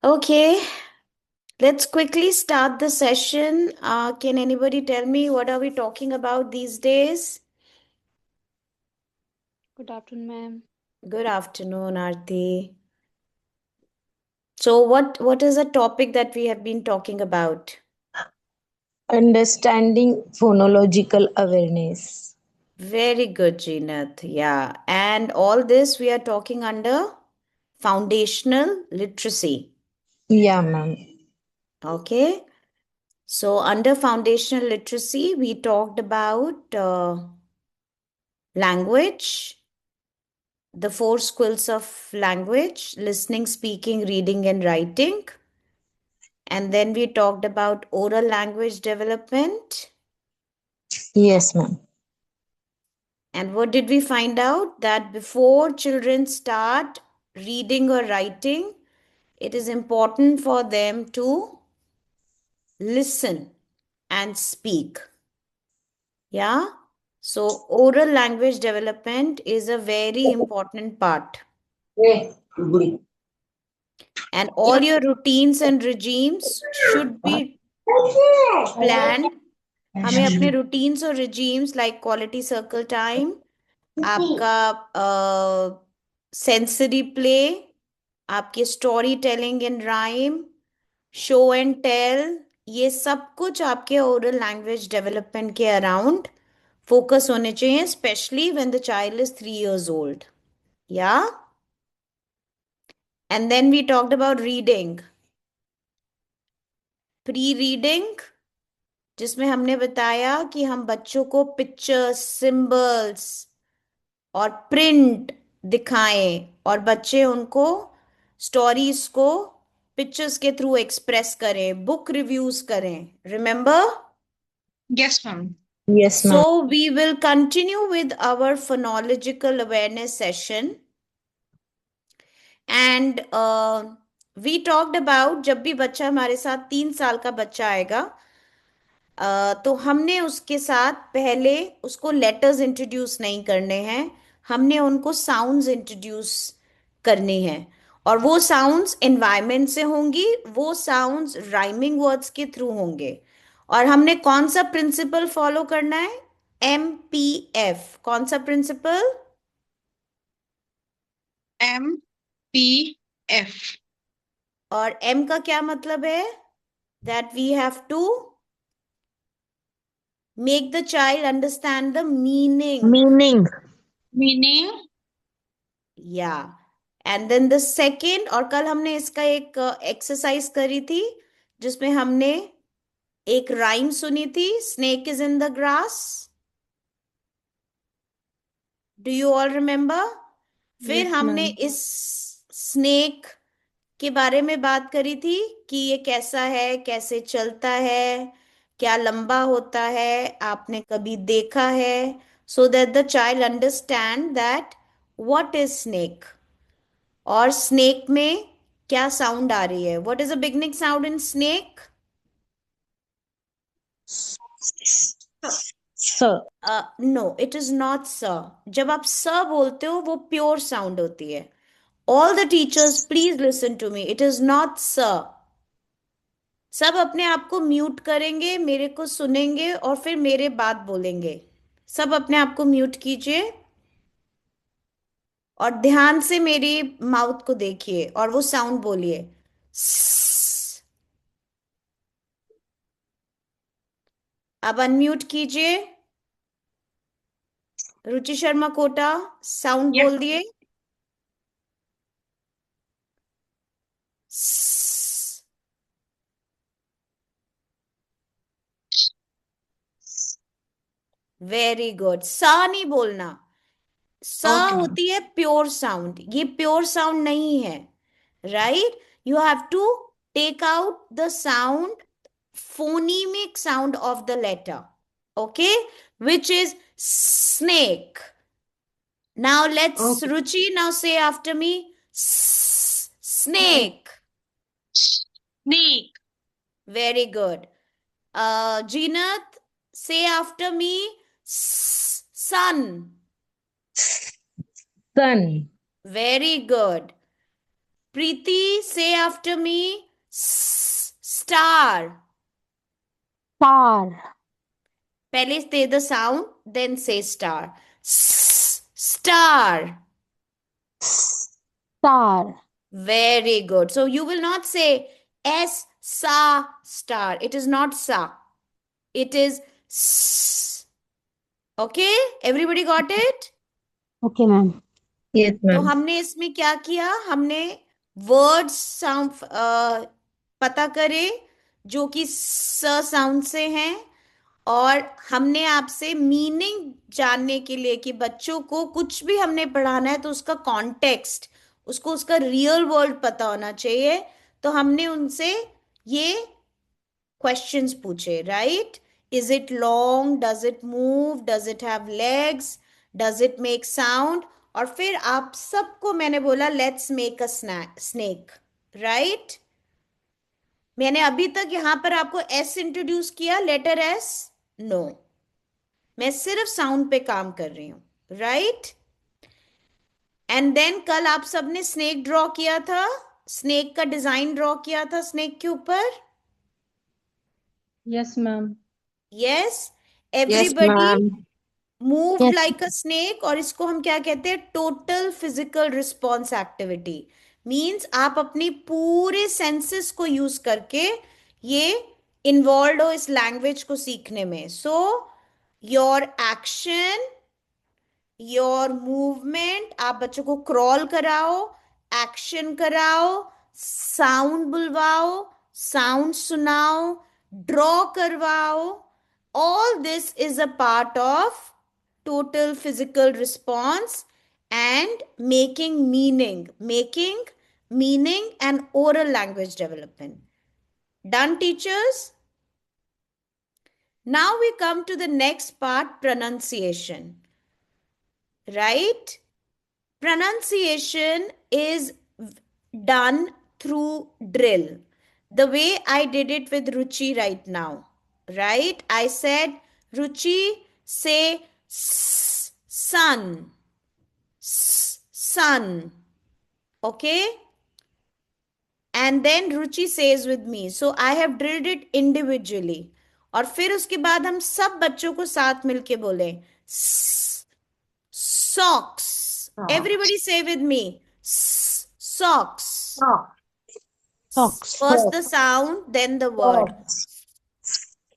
Okay, let's quickly start the session. Can anybody tell me what are we talking about these days? Good afternoon, ma'am. Good afternoon, Aarti. So what is the topic that we have been talking about? Understanding phonological awareness. Very good, Jeenath. Yeah, and all this we are talking under foundational literacy. Yeah, ma'am. Okay, so under foundational literacy, we talked about language, the four skills of language: listening, speaking, reading, and writing. And then we talked about oral language development. Yes, ma'am. And what did we find out? That before children start reading or writing, it is important for them to listen and speak. Yeah. So, oral language development is a very important part. And all your routines and regimes should be planned. हमें अपने routines और regimes like quality circle time, आपका sensory play, आपके story telling in rhyme, show and tell, ये सब कुछ आपके oral language development के around focus होने चाहिए, especially when the child is 3 years old. Yeah. And then we talked about reading. Pre-reading, जिसमें हमने बताया कि हम बच्चों को पिक्चर्स, सिंबल्स और प्रिंट दिखाएं और बच्चे उनको स्टोरीज को पिक्चर्स के थ्रू एक्सप्रेस करें, बुक रिव्यूज करें. Remember? Yes, ma'am. Yes, ma'am. So we will continue with our phonological awareness session. And we talked about जब भी बच्चा हमारे साथ 3 साल का बच्चा आएगा, तो हमने उसके साथ पहले उसको लेटर्स इंट्रोड्यूस नहीं करने हैं, हमने उनको साउंड्स इंट्रोड्यूस करने हैं. और वो साउंड्स एनवायरनमेंट से होंगी, वो साउंड्स राइमिंग वर्ड्स के थ्रू होंगे. और हमने कौन सा प्रिंसिपल फॉलो करना है? MPF. कौन सा प्रिंसिपल? MPF. और M का क्या मतलब है? That we have to make the child understand the meaning. Meaning. Meaning. Yeah. And then the second, और कल हमने इसका एक एक्सरसाइज करी थी जिसमें हमने एक राइम सुनी थी, snake is in the grass. Do you all remember? फिर Yes, हमने ma'am. इस स्नेक के बारे में बात करी थी कि ये कैसा है, कैसे चलता है, क्या लंबा होता है, आपने कभी देखा है, so that the child understand that what is snake. और स्नेक में क्या साउंड आ रही है? What is a beginning sound in snake? Sir. No, it is not स. जब आप स बोलते हो वो प्योर साउंड होती है. All the teachers please listen to me, it is not स. सब अपने आप को म्यूट करेंगे, मेरे को सुनेंगे और फिर मेरे बात बोलेंगे. सब अपने आप को म्यूट कीजिए और ध्यान से मेरी माउथ को देखिए और वो साउंड बोलिए. अब अनम्यूट कीजिए. Ruchi Sharma Kota, sound Yes. बोल दिए. Very good. सा नहीं बोलना. सा Okay, ma'am. होती है प्योर साउंड, ये प्योर साउंड नहीं है. Right? You have to take out the sound, phonemic sound of the letter, okay, which is snake. Now let's, Okay. Ruchi, now say after me, snake. Snake. Very good. Jeenath, say after me, sun. Sun. Very good. Preeti, say after me. Star. Star. पहले say the sound, then say star. Star. Star. Very good. So you will not say sa star. It is not sa. It is s. Okay? Everybody got it? Okay, ma'am. Yes, तो ma'am. हमने इसमें क्या किया? हमने words sound पता करे जो कि स साउंड से हैं, और हमने आपसे मीनिंग जानने के लिए कि बच्चों को कुछ भी हमने पढ़ाना है तो उसका कॉन्टेक्स्ट, उसको उसका रियल वर्ल्ड पता होना चाहिए, तो हमने उनसे ये क्वेश्चंस पूछे, right? Is it long, does it move, does it have legs, does it make sound? और फिर आप सबको मैंने बोला let's make a snake, right? मैंने अभी तक यहां पर आपको एस इंट्रोड्यूस किया, लेटर एस? नो, मैं सिर्फ साउंड पे काम कर रही हूं, राइट? एंड देन कल आप सबने स्नेक ड्रॉ किया था, स्नेक का डिजाइन ड्रॉ किया था स्नेक के ऊपर। Yes, ma'am. Yes, Yes, everybody ma'am. Moved Yes. Like अ स्नेक, और इसको हम क्या कहते हैं? Total physical response activity. Means आप अपनी पूरे सेंसेस को यूज करके ये इन्वॉल्व हो इस लैंग्वेज को सीखने में। So your action, your movement, आप बच्चों को क्रॉल कराओ, एक्शन कराओ, साउंड बुलवाओ, साउंड सुनाओ, ड्रॉ करवाओ, all this is a part of total physical response and making meaning and oral language development. Done, teachers? Now we come to the next part, pronunciation, right? Pronunciation is done through drill. The way I did it with Ruchi right now, right? I said, Ruchi, say sun, sun, okay? And then Ruchi says with me. So I have drilled it individually. और फिर उसके बाद हम सब बच्चों को साथ मिलके बोले socks. Everybody say with me. Socks. Socks. First the sound, then the word.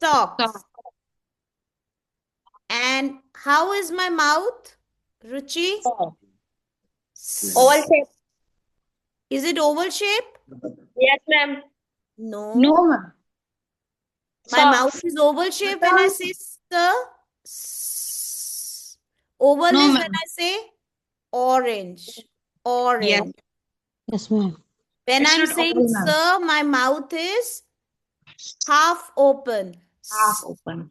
Socks. And how is my mouth, Ruchi? Oval shape. Is it oval shape? Yes, ma'am. No. No, ma'am. My mouth is oval shape when I say oval No, is ma'am. when I say orange. Orange. Yes, ma'am. When It's I'm not saying oval, ma'am. sir, my mouth is half open. Half open.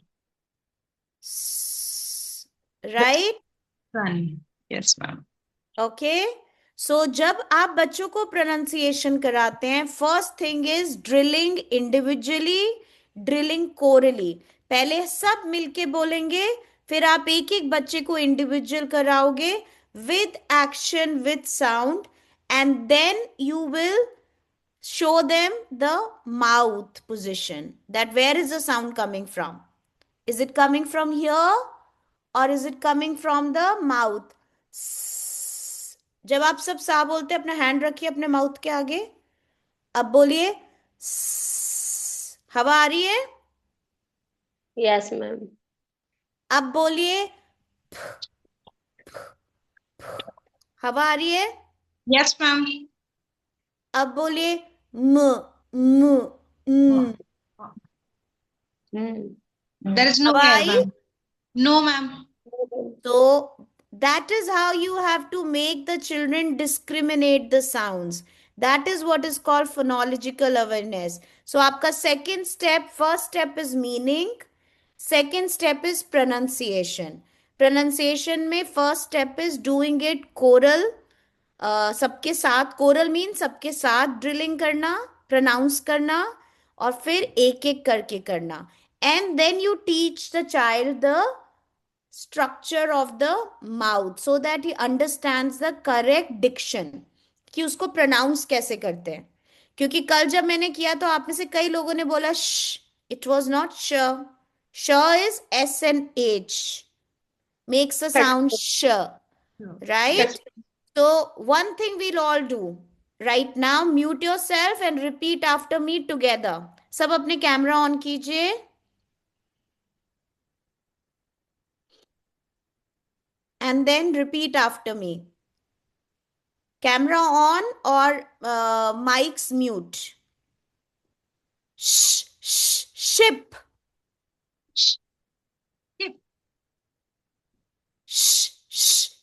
Right? Sun. Yes, ma'am. Okay, so जब आप बच्चों को pronunciation कराते हैं, first thing is drilling individually, drilling chorally. पहले सब मिलके बोलेंगे, फिर आप एक एक बच्चे को इंडिविजुअल कराओगे with action, with sound, and then you will show them the mouth position, that where is the sound coming from? Is it coming from here or is it coming from the mouth? जब आप सब सा बोलते हैं, अपना hand रखिए अपने mouth के आगे। अब बोलिए हवा आ रही है? Yes, ma'am. अब बोलिए हवा आ रही है? Yes, ma'am. अब बोलिए म म न। There is no हवा air, I? ma'am. No, ma'am. So that is how you have to make the children discriminate the sounds. That is what is called phonological awareness. So आपका second step, first step is meaning, second step is pronunciation. Pronunciation में first step is doing it choral, सबके साथ, coral mean सबके साथ drilling करना, pronounce करना, और फिर एक एक करके करना। And then you teach the child the structure of the mouth so that he understands the correct diction, कि उसको प्रोनाउंस कैसे करते हैं। क्योंकि कल जब मैंने किया तो आप में से कई लोगों ने बोला श, इट वॉज नॉट श. श is SNH, makes a sound sh, right? So one thing we'll all do right now, mute yourself and repeat after me together. सब अपने कैमरा ऑन कीजिए. And then repeat after me. Camera on or mics mute. Ship. Ship.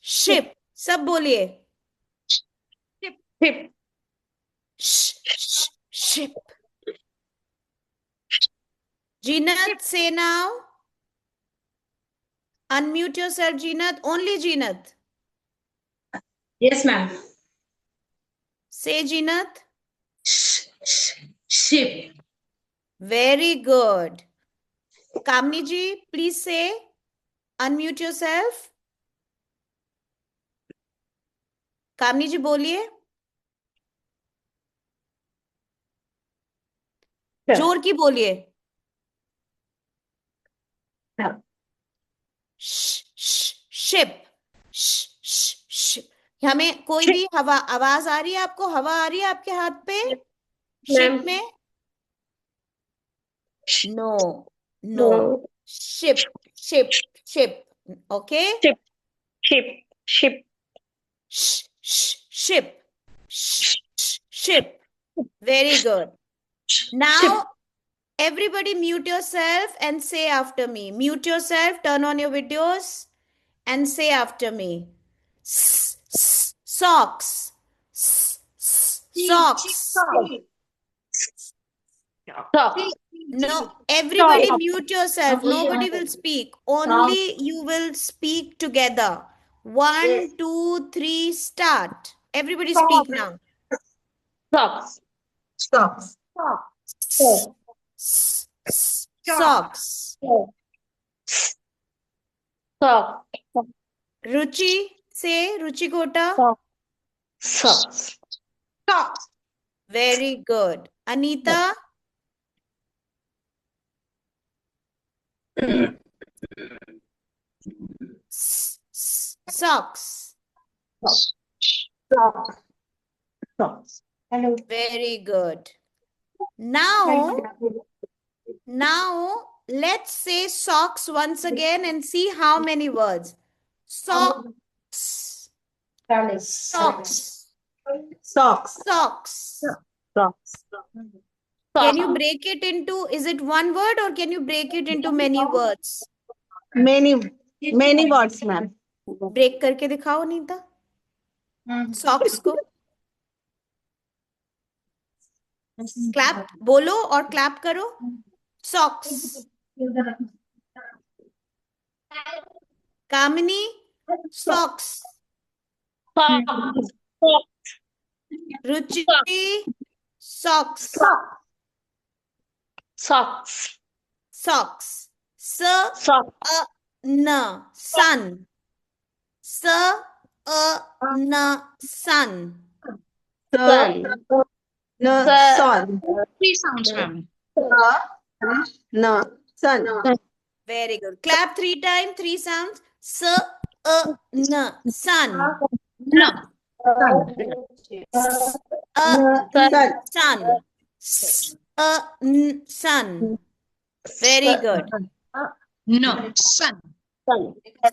Ship. सब बोलिए. Ship. Ship. Jeenat, say now. Unmute yourself, Jeenat. Only Jeenat. Yes, ma'am. Say, Jeenat. Ship. Very good. Kamni ji, please say. Unmute yourself. कामनी जी बोलिए. जोर की बोलिए. Ship. Ship. हमें कोई भी हवा आवाज आ रही है? आपको हवा आ रही है आपके हाथ पे शिप में? No no. Ship ship ship. Okay. Ship. Ship. Ship. Very good. Now, everybody mute yourself and say after me. Mute yourself, turn on your videos and say after me. Socks. Socks. No, everybody mute yourself. Nobody will speak. Only you will speak together. 1, 2, 3, start. Everybody speak now. Socks. Socks. Socks. Sock. Ruchi, say Ruchi Kota. Socks. Socks. Very good. Anita, socks. Socks. Hello. Very good. Now let's say socks once again and see how many words. Socks. Socks. Socks. Socks. Socks. Can you break it into, is it one word or can you break it into many words? Many words, ma'am. Break करके दिखाओ Nita socks को. Clap बोलो और clap करो. Socks. कामिनी, socks. रुचि, socks. Socks. Socks. Socks. न सन. न सन. Sun. No, sun. Three sounds, ma'am. No, sun. Very good. Clap 3 times, 3 sounds. N, sun. No. Sun. Sun. Very good. No. Sun.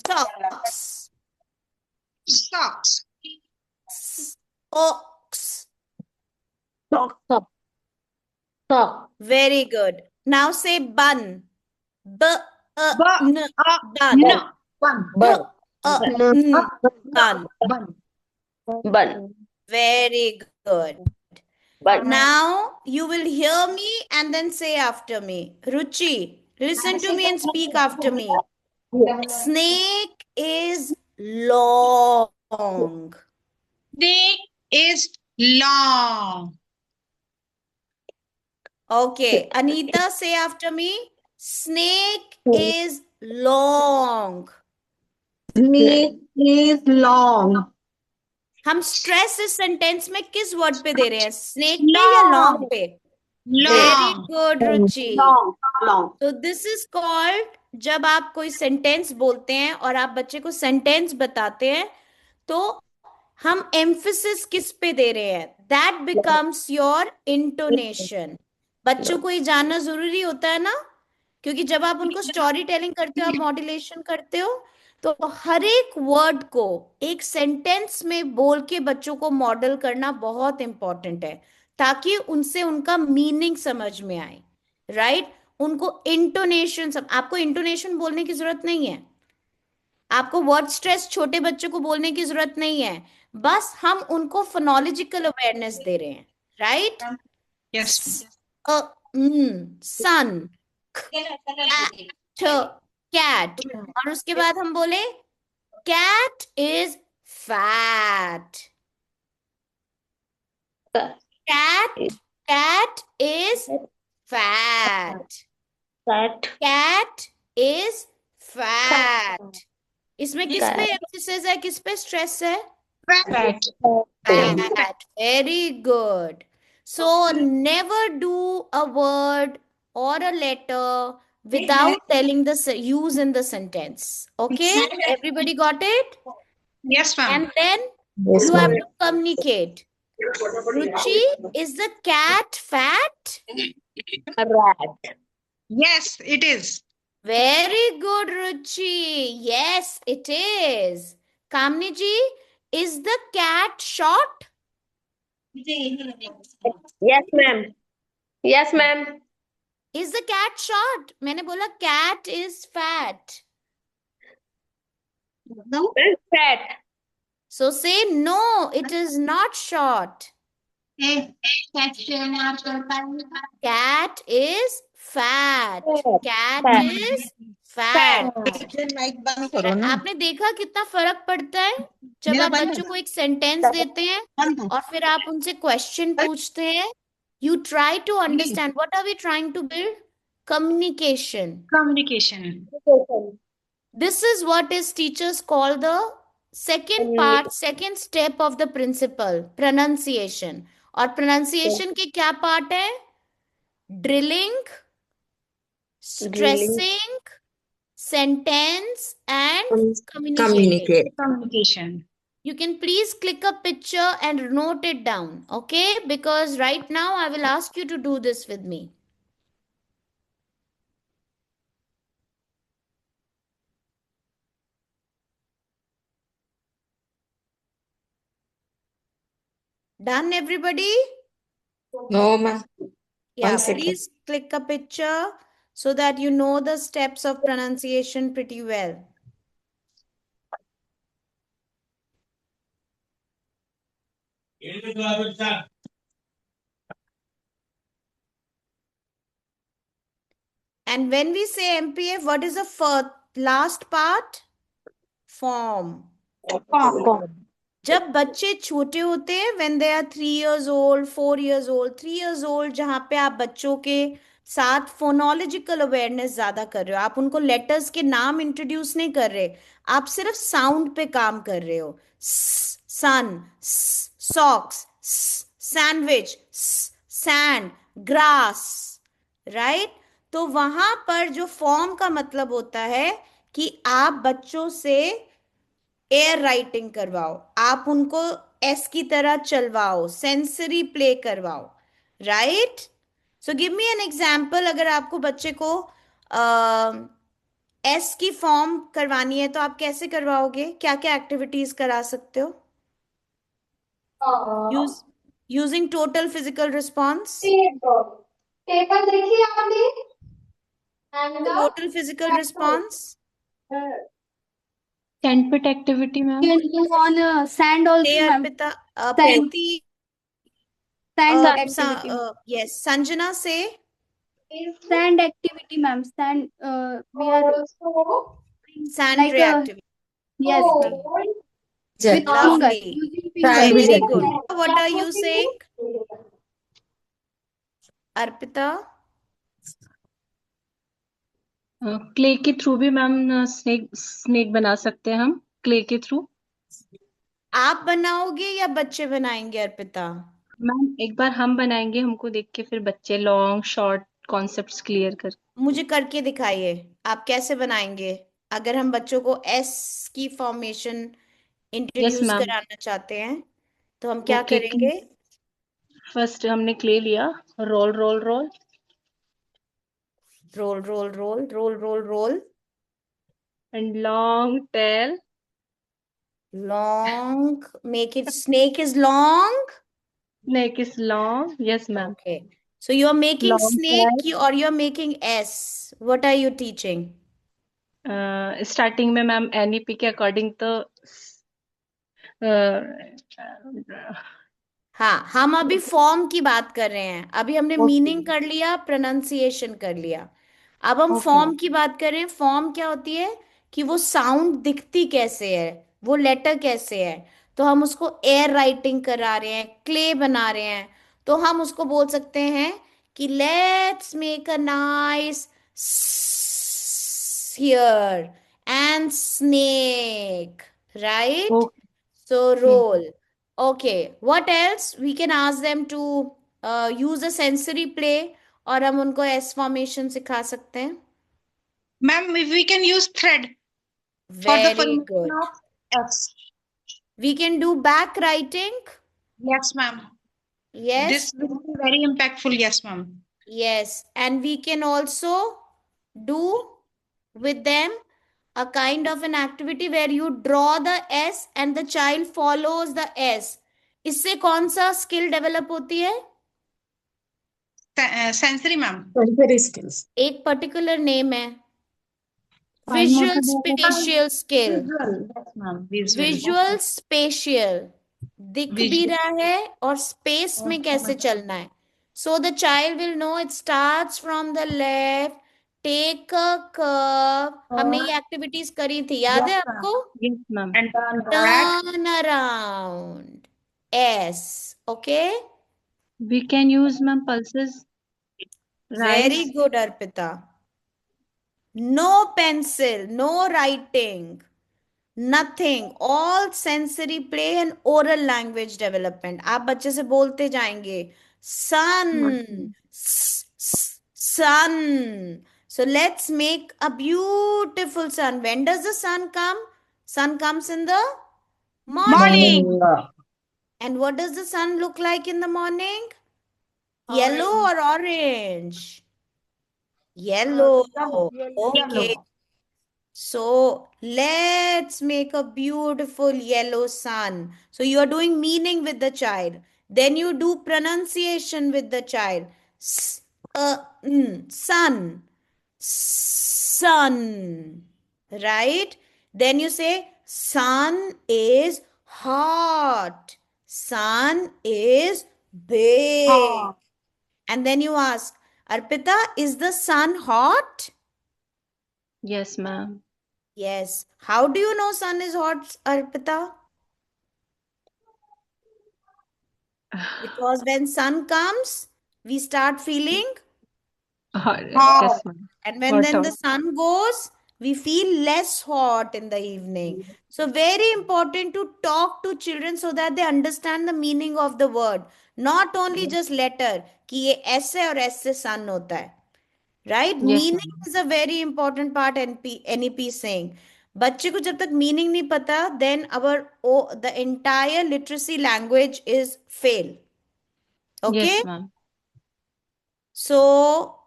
Socks. Socks. Ox. Sock. Very good. Now say bun. N, bun. No. Bun. N, bun. Bun. Bun. Very good. Bun. Now you will hear me and then say after me. Ruchi, listen to me and speak after me. Snake is long. Snake is long. Okay, Anita, say after me. Snake is long. Snake is long. हम stress इस sentence में किस word पे दे रहे हैं? Snake पे या long पे? वेरी long, गुड रुचि। Long. Long. तो दिस इज कॉल्ड, जब आप कोई सेंटेंस बोलते हैं और आप बच्चे को सेंटेंस बताते हैं तो हम एम्फिसिस किस पे दे रहे हैं? That becomes your intonation. बच्चों को ये जानना जरूरी होता है ना, क्योंकि जब आप उनको स्टोरी टेलिंग करते हो, आप मॉड्यूलेशन करते हो, तो हर एक वर्ड को एक सेंटेंस में बोल के बच्चों को मॉडल करना बहुत इंपॉर्टेंट है, ताकि उनसे उनका मीनिंग समझ में आए। राइट? उनको इंटोनेशन, आपको इंटोनेशन बोलने की जरूरत नहीं है, आपको वर्ड स्ट्रेस छोटे बच्चों को बोलने की जरूरत नहीं है, बस हम उनको फोनोलॉजिकल अवेयरनेस दे रहे हैं। राइट? yes, सन, कैट, और उसके बाद हम बोले cat is fat. Cat, cat is fat. Fat. Cat is fat. इसमें किस पे एम्फेसिस है, किस पे स्ट्रेस है? fat, Fat. Very good. So never do a word or a letter without telling the use in the sentence. Okay? Everybody got it? yes, ma'am. And then Yes, you have ma'am. to communicate. Ruchi, is the cat fat? Rat. Yes, it is. Very good, Ruchi. Yes, it is. Kamni ji, is the cat short? Yes, ma'am. Yes, ma'am. Is the cat short? मैंने बोला cat is fat. Fat. So say no, it is not short. Cat is fat. Cat Fat. is fat. Mic बंद करो ना। आपने देखा कितना फर्क पड़ता है जब मेरा आप बंद बच्चों को एक सेंटेंस देते हैं बंद और फिर आप उनसे क्वेश्चन पूछते हैं। You try to understand. What are we trying to build? Communication. Communication. This is what is teachers call the second part, second step of the principle, pronunciation. और pronunciation के क्या part है? Drilling, stressing, sentence and communicating. Communication. You can please click a picture and note it down, okay? Because right now I will ask you to do this with me. Done, everybody? No, ma'am. Yeah, One second. please click a picture so that you know the steps of pronunciation pretty well. And when we say MPF, what is the first, last part? Form. जब बच्चे छोटे होते हैं, when they are 3 years old, 4 years old, 3 years old, जहाँ पे आप बच्चों के साथ फोनोलॉजिकल अवेयरनेस ज्यादा कर रहे हो, आप उनको लेटर्स के नाम इंट्रोड्यूस नहीं कर रहे, आप सिर्फ साउंड पे काम कर रहे हो। Sun, socks, sandwich, sand, grass, right? तो वहां पर जो फॉर्म का मतलब होता है कि आप बच्चों से एयर राइटिंग करवाओ, आप उनको एस की तरह चलवाओ, सेंसरी प्ले करवाओ। Right? So give me an example. अगर आपको बच्चे को एस की फॉर्म करवानी है तो आप कैसे करवाओगे? क्या क्या एक्टिविटीज करा सकते हो? Using total physical response. Paper देखिए आपने total physical response. Sandpit activity, ma'am. on sand also, Say ma'am. Arpita, Sand. Preeti, Sand activity. yes, Sanjana, say. Sand activity, ma'am. Sand. We are Sand like ray activity. yes, ma'am. With finger. Lovely. Using finger. Very good. What are you saying, Arpita? Clay के through भी ma'am snake बना सकते हैं हम, clay के through. आप बनाओगे या बच्चे बनाएंगे अर्पिता? मैम एक बार हम बनाएंगे, हमको देख के फिर बच्चे लॉन्ग शॉर्ट कॉन्सेप्ट्स क्लियर कर। मुझे करके दिखाइए आप कैसे बनाएंगे। अगर हम बच्चों को एस की फॉर्मेशन यस इंट्रोड्यूस मैम। कराना चाहते हैं तो हम क्या ओके, करेंगे? फर्स्ट हमने क्ले लिया, roll roll roll, roll roll roll roll roll roll, and long tail, long, make it, snake is long. Neck is long, yes ma'am, Okay, so you are making long snake or you are making s? What are you teaching? Starting में ma'am NEP के according तो हाँ, हम अभी form की बात कर रहे हैं। अभी हमने मीनिंग कर लिया, प्रोनाउंसिएशन कर लिया। अब हम ओके फॉर्म की बात कर रहे हैं। फॉर्म क्या होती है कि वो साउंड दिखती कैसे है, वो लेटर कैसे है। तो हम उसको एयर राइटिंग करा रहे हैं, क्ले बना रहे हैं। तो हम उसको बोल सकते हैं कि let's make a nice here and snake, right? Okay. So roll. Okay. What else? We can ask them to use a sensory play और हम उनको S formation सिखा सकते हैं. Ma'am, we can use thread for the Very formation good. of S. We can do back writing. Yes, ma'am. Yes. This will be very impactful. Yes, ma'am. Yes. And we can also do with them a kind of an activity where you draw the S and the child follows the S. इससे कौन सा skill develop होती है? Sensory, ma'am. Sensory skills. एक particular name है. Fine Visual motor development, spatial skill. Visual. Yes, ma'am. Visual. Visual spatial, दिख भी Visual. रहा है और स्पेस में कैसे चलना है. So the child will know it starts from the left, take a curve. हमने ये एक्टिविटीज करी थी, याद है Yes, ma'am. आपको? Yes ma'am, And turn back. Turn around, S. Okay, we can use ma'am pulses, very rise, good Arpita. No pencil, no writing, nothing, all sensory play and oral language development. आप बच्चे से बोलते जाएंगे sun, sun. So let's make a beautiful sun. When does the sun come? Sun comes in the morning. Morning. And what does the sun look like in the morning? Yellow or orange? Yellow. Okay. Yellow. So let's make a beautiful yellow sun. So you are doing meaning with the child. Then you do pronunciation with the child. Sun. Sun. Right? Then you say, sun is hot. Sun is big. Hot. And then you ask, Arpita, is the sun hot? Yes ma'am, Yes. How do you know sun is hot, Arpita? Because when sun comes, we start feeling, yes ma'am, and when Hot then the out. sun goes, we feel less hot in the evening. So very important to talk to children so that they understand the meaning of the word. Not only just letter, कि ये S है और S से sun होता है. Right? Yes Meaning ma'am, is a very important part NEP saying. बच्चे को जब तक मीनिंग नहीं पता, then the entire literacy language is fail. Okay? Yes ma'am, So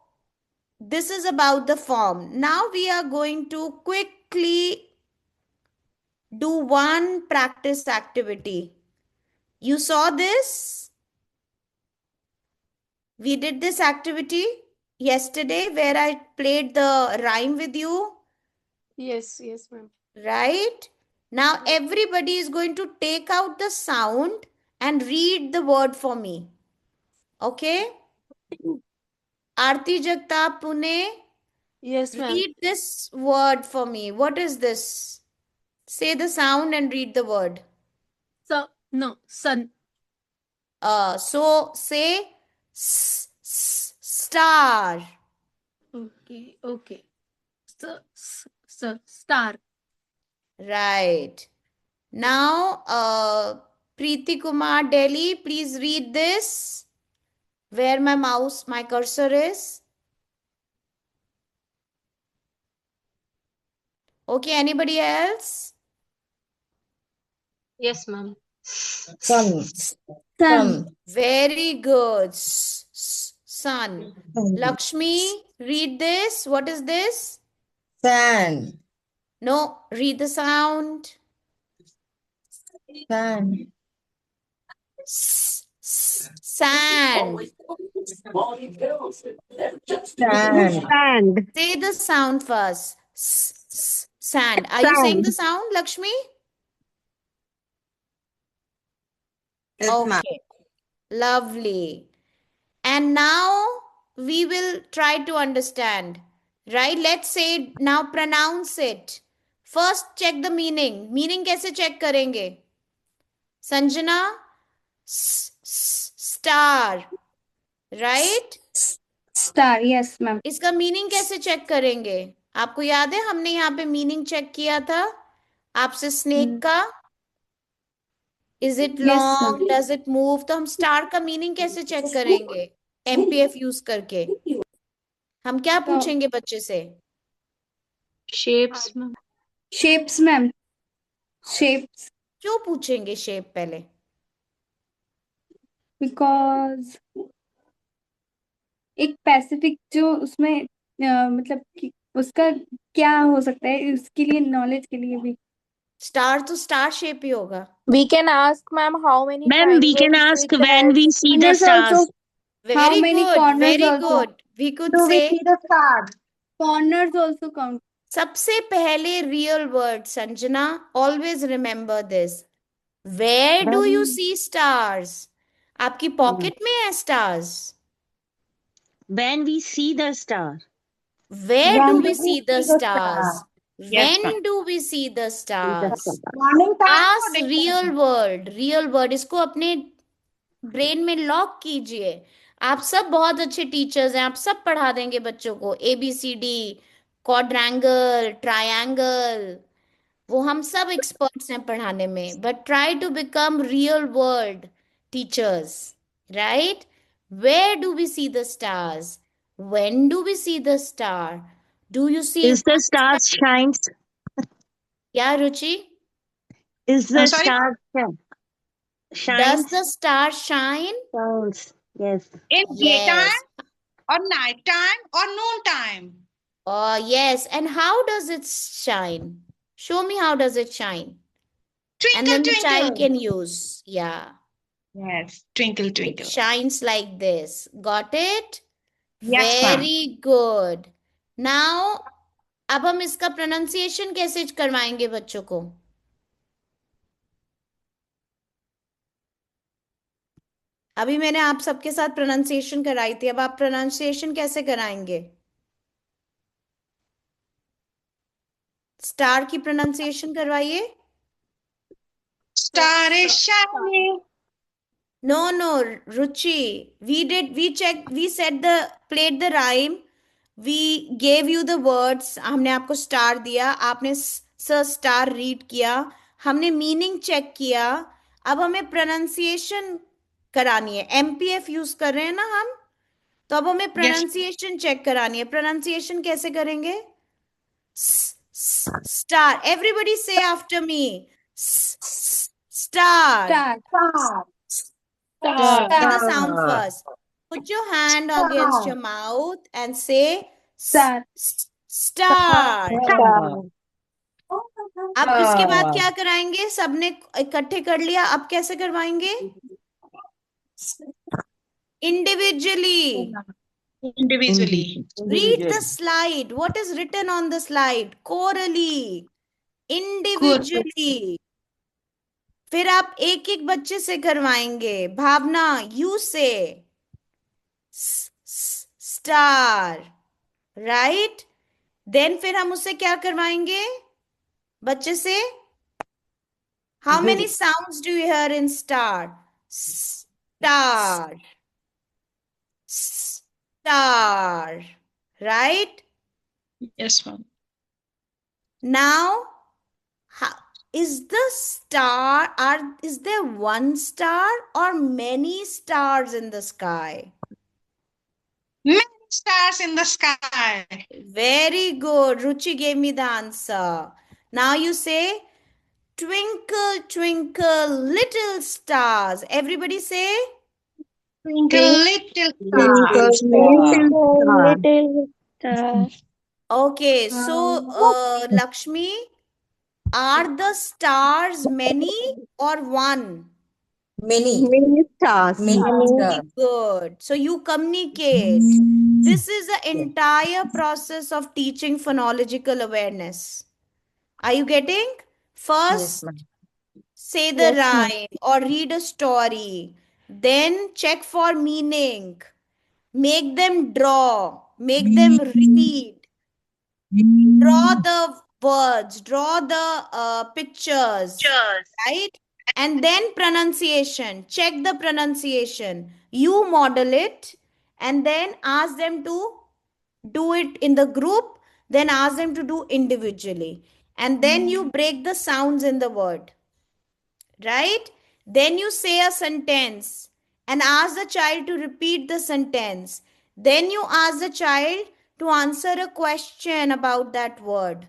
this is about the form. Now we are going to quickly do one practice activity. You saw this? We did this activity yesterday where I played the rhyme with you. Yes, ma'am. Right? Now everybody is going to take out the sound and read the word for me. Okay? Aarti Jagtap Pune, Yes, ma'am. read this word for me. What is this? Say the sound and read the word. Sun. So say star. Okay. Star. Right. Now, Preeti Kumar, Delhi, please read this. Where my cursor is. Okay, anybody else? Yes, ma'am. Sun. Sun. Very good. Sun. Lakshmi, read this. What is this? Sand. No, read the sound. Sand. Sand. Sand. Sand. Say the sound first. Sand. Are you saying the Sand. sound, Lakshmi? Yes, ma'am. Okay. Lovely. And now we will try to understand. Right? Let's say now pronounce it. First check the meaning. Meaning कैसे check करेंगे? Sanjana? Star. Right? Star. Yes, ma'am. इसका meaning कैसे check करेंगे? आपको याद है हमने यहाँ पे मीनिंग चेक किया था आपसे स्नेक का. Is it Yes, ma'am. Long, does it move? तो हम स्टार का मीनिंग कैसे चेक करेंगे? एमपीएफ यूज करके. हम क्या तो पूछेंगे बच्चे से? Shapes, ma'am. shapes, ma'am. Shapes. क्यों पूछेंगे शेप पहले? Because एक पैसिफिक जो उसमें मतलब कि उसका क्या हो सकता है उसके लिए नॉलेज के लिए भी. स्टार तो स्टार शेप ही होगा. We can ask, ma'am, how many Ma'am, we can triangles ask it when has. we see the Corners also. stars. How Very many good, corners very also? good. We could Do we say see the star? Corners also count. सबसे पहले real word Sanjana. Always remember this. Where do you see stars? आपकी pocket में है stars? When we see the star. Where When do do we we see the see the stars? star? Yes, ma'am. When do we see the stars? Morning time or ask daytime? Real word. Real word इसको अपने brain में lock कीजिए. आप सब बहुत अच्छे teachers हैं. आप सब पढ़ा देंगे बच्चों को ABCD, क्वाड्रेंगल, ट्रायंगल. वो हम सब एक्सपर्ट्स हैं पढ़ाने में. But try to become real world teachers. Right? Where do we see the stars? When do we see the star? Do you see Is the star shines? क्या रुचि? Is the sorry. star Does shines? the star shine? Shines. Yes. In Yes. daytime or night time or noon time? Oh, yes. And how does it shine? Show me how does it shine. And Twinkle, then the child twinkle. can use. Yeah. Yes, twinkle, It twinkle. shines like this. Got it? Yes, ma'am. Very good. Now, अब हम इसका pronunciation कैसे करवाएंगे बच्चों को? अभी मैंने आप सबके साथ pronunciation कराई थी. अब आप pronunciation कैसे कराएंगे? स्टार की pronunciation करवाइए. Star is shining. No, Ruchi. We played the rhyme. We gave you the words. हमने आपको स्टार दिया. आपने स्टार रीड किया. हमने मीनिंग चेक किया. अब हमें प्रोनाउंसिएशन करानी है. MPF यूज कर रहे हैं ना हम. तो अब हमें प्रोनाउंसिएशन चेक करानी है. प्रोनाउंसिएशन कैसे करेंगे? Star. Everybody say after me. Star. Star. Star. Say the sound Star. first. Put your hand against your mouth and say Star. star. Star. अब इसके बाद क्या कराएंगे? सबने इकट्ठे कर लिया. अब कैसे करवाएंगे? Individually. Individually. Read the slide. What is written on the slide? Corally. Individually. फिर आप एक एक बच्चे से करवाएंगे. भावना, you say star. Right? Then फिर हम उससे क्या करवाएंगे बच्चे से? How many sounds do you hear in star? Star. Star. Right? Yes, ma'am. Now, is there one star or many stars in the sky? Many stars in the sky. Very good. Ruchi gave me the answer. Now you say, twinkle, twinkle, little stars. Everybody say, Twinkle little Twinkle, stars. little star. Little star. okay. So, Lakshmi, are the stars many or one? Many. Many stars. Many stars. Good. So you communicate. This is the entire process of teaching phonological awareness. Are you getting? Yes, First, ma'am. say the Yes, ma'am. rhyme or read a story. Then check for meaning. Make them draw. Make them read. Draw the words. Draw the pictures. Right? And then pronunciation. Check the pronunciation. You model it and then ask them to do it in the group. Then ask them to do individually. And then you break the sounds in the word. Right? Then you say a sentence and ask the child to repeat the sentence. Then you ask the child to answer a question about that word.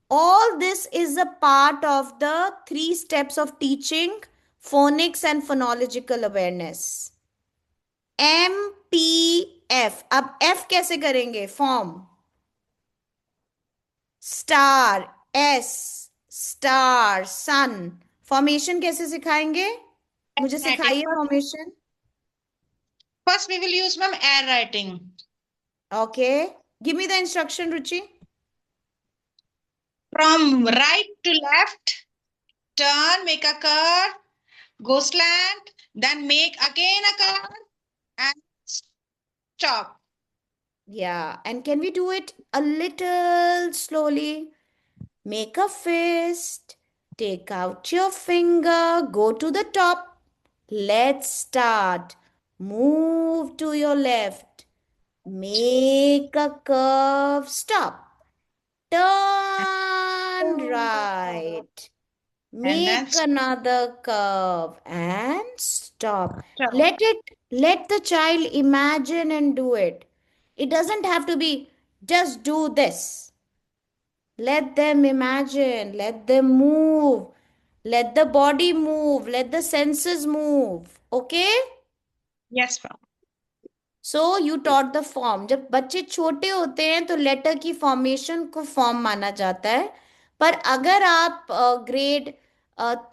All this is a part of the 3 steps of teaching phonics and phonological awareness. MPF. अब F कैसे करेंगे? Form. Star, S, star, sun. Formation कैसे सिखाएंगे? मुझे सिखाइए formation. First, we will use, ma'am, air writing. Okay. Give me the instruction, Ruchi. From right to left, turn, make a curve, go slant, then make again a curve and stop. Yeah. And can we do it a little slowly? Make a fist. Take out your finger. Go to the top. Let's start. Move to your left. Make a curve. Stop. Turn right. Make then another curve and stop. stop. Let the child imagine and do it. It doesn't have to be just do this. Let them imagine, let them move, let the body move, let the senses move. Okay? Yes, ma'am. So you taught the form. जब बच्चे छोटे होते हैं तो letter की formation को form माना जाता है. पर अगर आप ग्रेड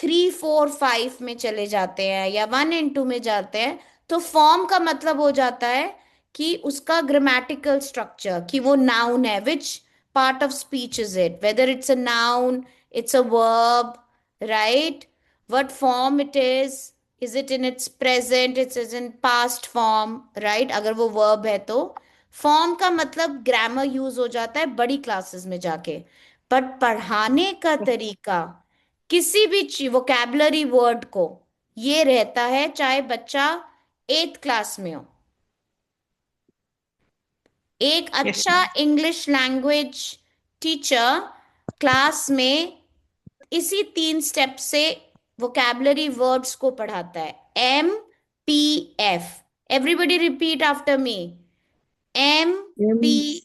3, 4, 5 में चले जाते हैं या 1 and 2 में जाते हैं तो फॉर्म का मतलब हो जाता है कि उसका ग्रामेटिकल स्ट्रक्चर, कि वो नाउन है. Which part of speech is it, whether it's a noun, it's a verb, right, what form it is it in its present, it is in past form, right? अगर वो verb है तो form का मतलब grammar use हो जाता है बड़ी क्लासेस में जाके. बट पढ़ाने का तरीका किसी भी वोकैबुलरी वर्ड को ये रहता है, चाहे बच्चा 8th क्लास में हो. एक अच्छा इंग्लिश लैंग्वेज टीचर क्लास में इसी 3 स्टेप से वोकैबुलरी वर्ड्स को पढ़ाता है. MPF. Everybody repeat after me. MPF.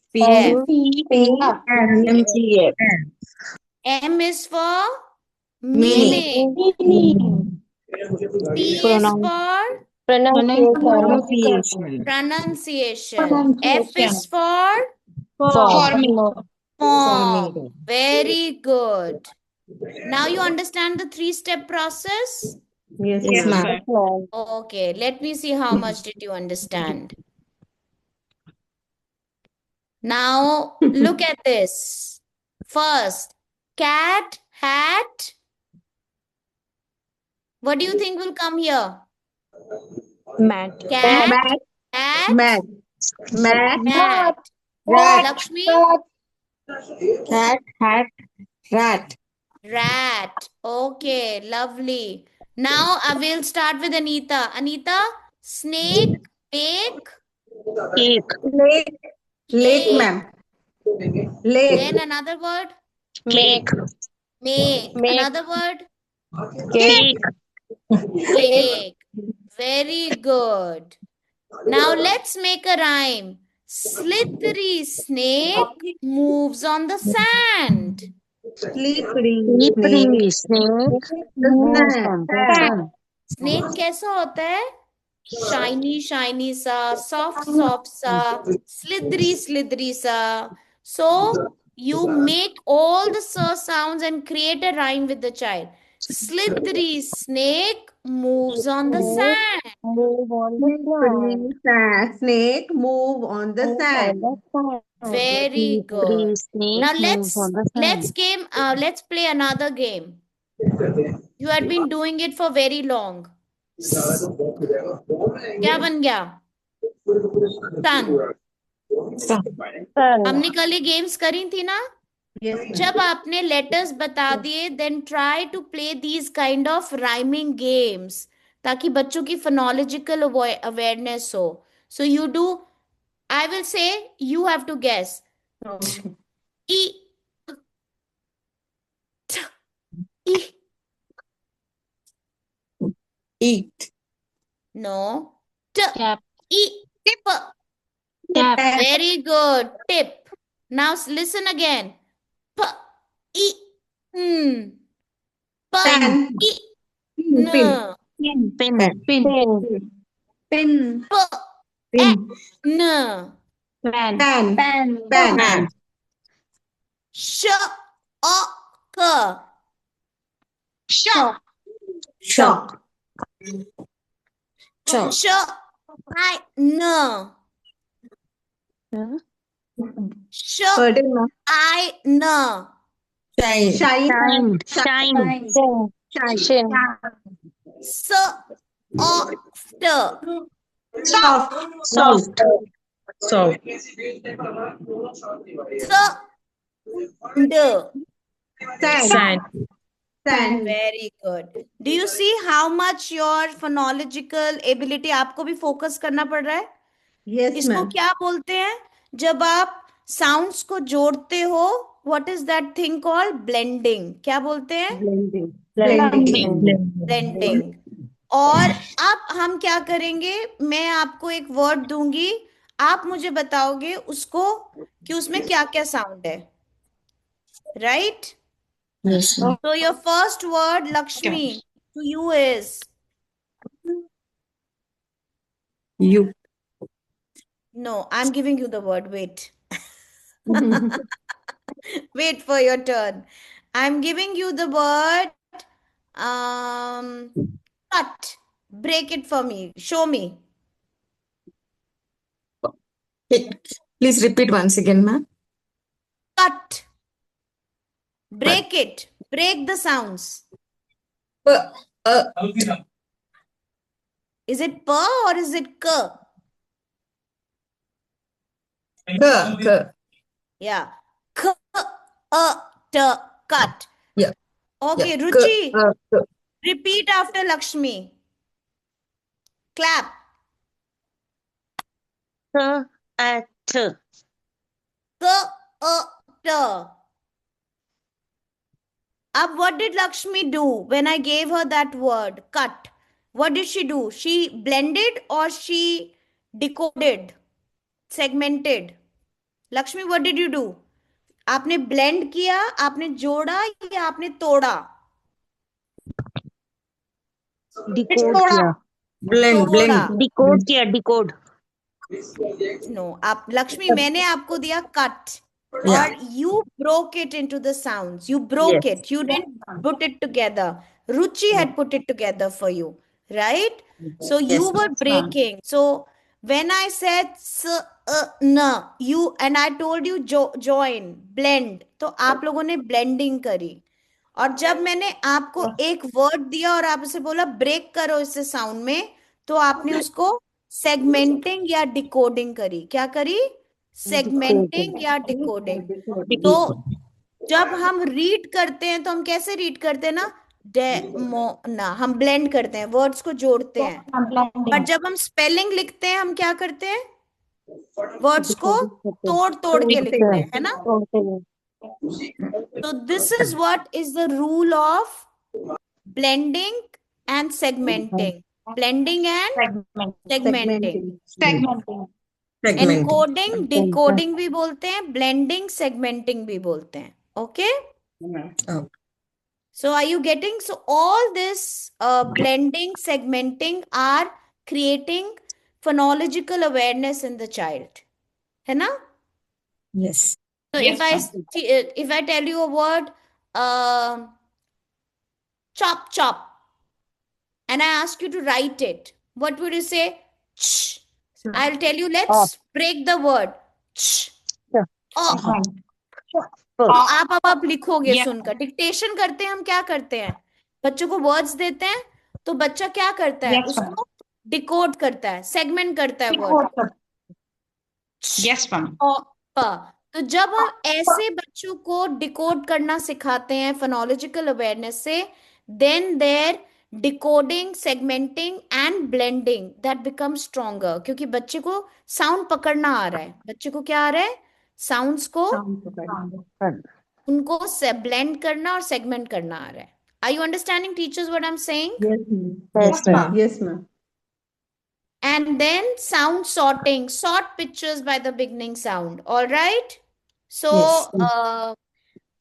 M is for meaning. P is for pronunciation. F is for form. Very good. Now you understand the 3-step process? Yes, ma'am. Okay, let me see how much did you understand. Now look at this. First, cat, hat. What do you think will come here? Mat. Cat, hat, Mat. cat. Rat. Lakshmi? Cat. Hat. Rat. Rat. Okay, lovely. Now I will start with Anita. Anita, snake, bake, Cake. Lake, ma'am. Lake. then another word. Cake. Make. Make. Another word? Cake. Cake. Very good. Now let's make a rhyme. Slippery snake moves on the sand. Slippery Slippery snake. snake The moves snake. on the sun. Snake कैसा होता है? Shiny shiny सा, soft soft सा, स्लिदरी स्लिदरी सा. So you make all the sounds and create a rhyme with the child. Slithery snake moves on the sand. Move on the Slippery snake move on the sand. sand. Very Slippery good. snake Now moves on the sand. let's play another game. You had been doing it for very long. क्या बन गया? Sun. Sun. हमने कल ये games करी थी ना? Yes, ma'am. जब आपने लेटर्स बता दिए, then try to play these kind of rhyming games ताकि बच्चों की phonological awareness हो. So you do, I will say, you have to guess. E, t, e. Eat. No. T, Cap. e, tip. Cap. Very good. Tip. Now listen again. P, e, n. P, Pen. e, Pin. n. Pin. Pin. Pin. P, e, Pin. n. Pan. Pan. Pan. Pan. Sh, o, k. Shock. Shock. Shock. Sh, I, n. Sh, Curtain, ma'am. I, n. Shine. Shine. Shine. Shine. Shine. S, o, st. Soft. Soft. Soft. S, d. Sand. Sand. Very good. Do you see how much your phonological ability आपको भी focus करना पड़ रहा है? Yes, इसको ma'am. क्या बोलते हैं? जब आप sounds को जोड़ते हो, what is that thing called? Blending. क्या बोलते हैं? Blending. Blending. और अब हम क्या करेंगे? मैं आपको एक word दूंगी, आप मुझे बताओगे उसको कि उसमें क्या क्या sound है. Right? Yes, ma'am. So your first word, Lakshmi, to you is You. no. I'm giving you the word. Wait. Wait for your turn. I'm giving you the word. Cut. Break it for me. Show me. Please repeat once again, ma'am. Cut. Break it. Break the sounds. Is it pa or is it ka? Yeah. K, t, cut. Yeah. Okay, Yeah. Ruchi, repeat after Lakshmi. Clap. At. K, t. Ab, what did Lakshmi do when I gave her that word, cut? What did she do? She blended or she decoded, segmented? Lakshmi, what did you do? आपने blend किया, आपने जोड़ा या आपने तोड़ा? Decode किया. Blend. तोड़ा. Decode किया. Decode. No, आप लक्ष्मी मैंने आपको दिया cut Yeah. और you broke it into the sounds. You broke it. You didn't put it together. Ruchi had put it together for you, right? So you Yes, were ma'am. breaking. So when I said na, you and I told you join, blend, तो आप लोगों ने blending करी. और जब मैंने आपको एक वर्ड दिया और आप उसे बोला ब्रेक करो इससे साउंड में, तो आपने उसको सेगमेंटिंग या डिकोडिंग करी. क्या करी? सेगमेंटिंग या डिकोडिंग. तो जब हम रीड करते हैं तो हम कैसे रीड करते हैं ना? डेमोना. हम ब्लेंड करते हैं, वर्ड्स को जोड़ते हैं. बट जब हम स्पेलिंग लिखते हैं हम क्या करते हैं? वर्ड्स को तोड़ तोड़ के लिखते हैं, है ना? So this is what is the rule of blending and segmenting. Blending and segmenting. Segmenting. Encoding decoding भी बोलते हैं, ब्लेंडिंग सेगमेंटिंग भी बोलते हैं. Okay, so are you getting? So all this blending, segmenting are creating phonological awareness in the child, है ना? Yes. So Yes, if I tell you a word, chop chop, and I ask you to write it, what would you say? Ch. I'll tell you, let's break the word. Ch. Yeah. Oh. तो आप अब लिखोगे सुनकर. Dictation करते हैं हम, क्या करते हैं? बच्चों को वर्ड्स देते हैं, तो बच्चा क्या करता है? उसको डिकोड करता है, सेगमेंट करता है वर्ड. Yes, ma'am. तो जब हम ऐसे बच्चों को डिकोड करना सिखाते हैं फोनोलॉजिकल अवेयरनेस से, then their decoding, segmenting and blending that become stronger, क्योंकि बच्चे को साउंड पकड़ना आ रहा है. बच्चे को क्या आ रहा है? साउंड्स को उनको ब्लेंड करना और सेगमेंट करना आ रहा है. Are you understanding teachers what I am saying? Yes, ma'am. Yes, ma'am. And then sound sorting, sort pictures by the beginning sound. All right. So Yes.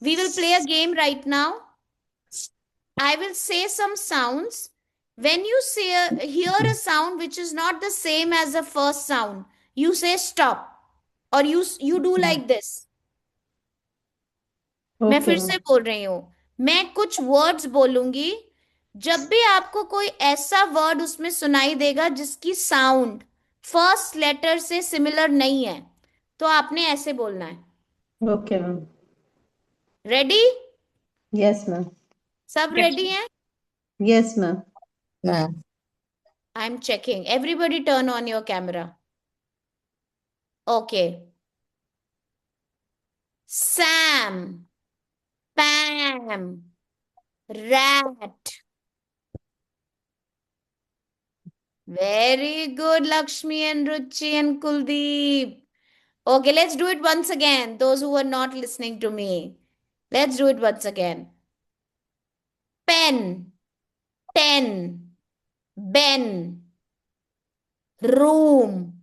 we will play a game right now. I will say some sounds. When you hear a sound which is not the same as the first sound, you say stop, or you do like this. मैं Okay, फिर ma'am. से बोल रही हूँ. मैं कुछ words बोलूंगी. जब भी आपको कोई ऐसा वर्ड उसमें सुनाई देगा जिसकी साउंड फर्स्ट लेटर से सिमिलर नहीं है, तो आपने ऐसे बोलना है. Okay, ma'am. Ready? Yes, ma'am. सब रेडी हैं? Yes, ma'am. I am checking. Everybody turn on your camera. Okay. Sam, पैम, rat. Very good, Lakshmi and Ruchi and Kuldeep. Okay, let's do it once again. Those who are not listening to me, let's do it once again. Pen, ten, ben, room.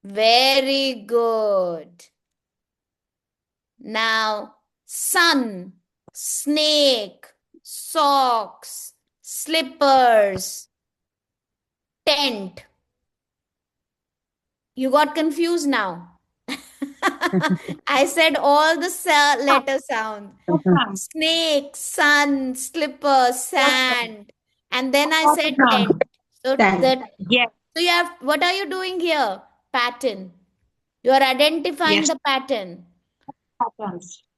Very good. Now, sun, snake, socks, slippers, tent. You got confused now. I said all the letter sound. Snake, sun, slipper, sand. And then I said tent. So Tent. so you have, what are you doing here? Pattern. You are identifying Yes. the pattern.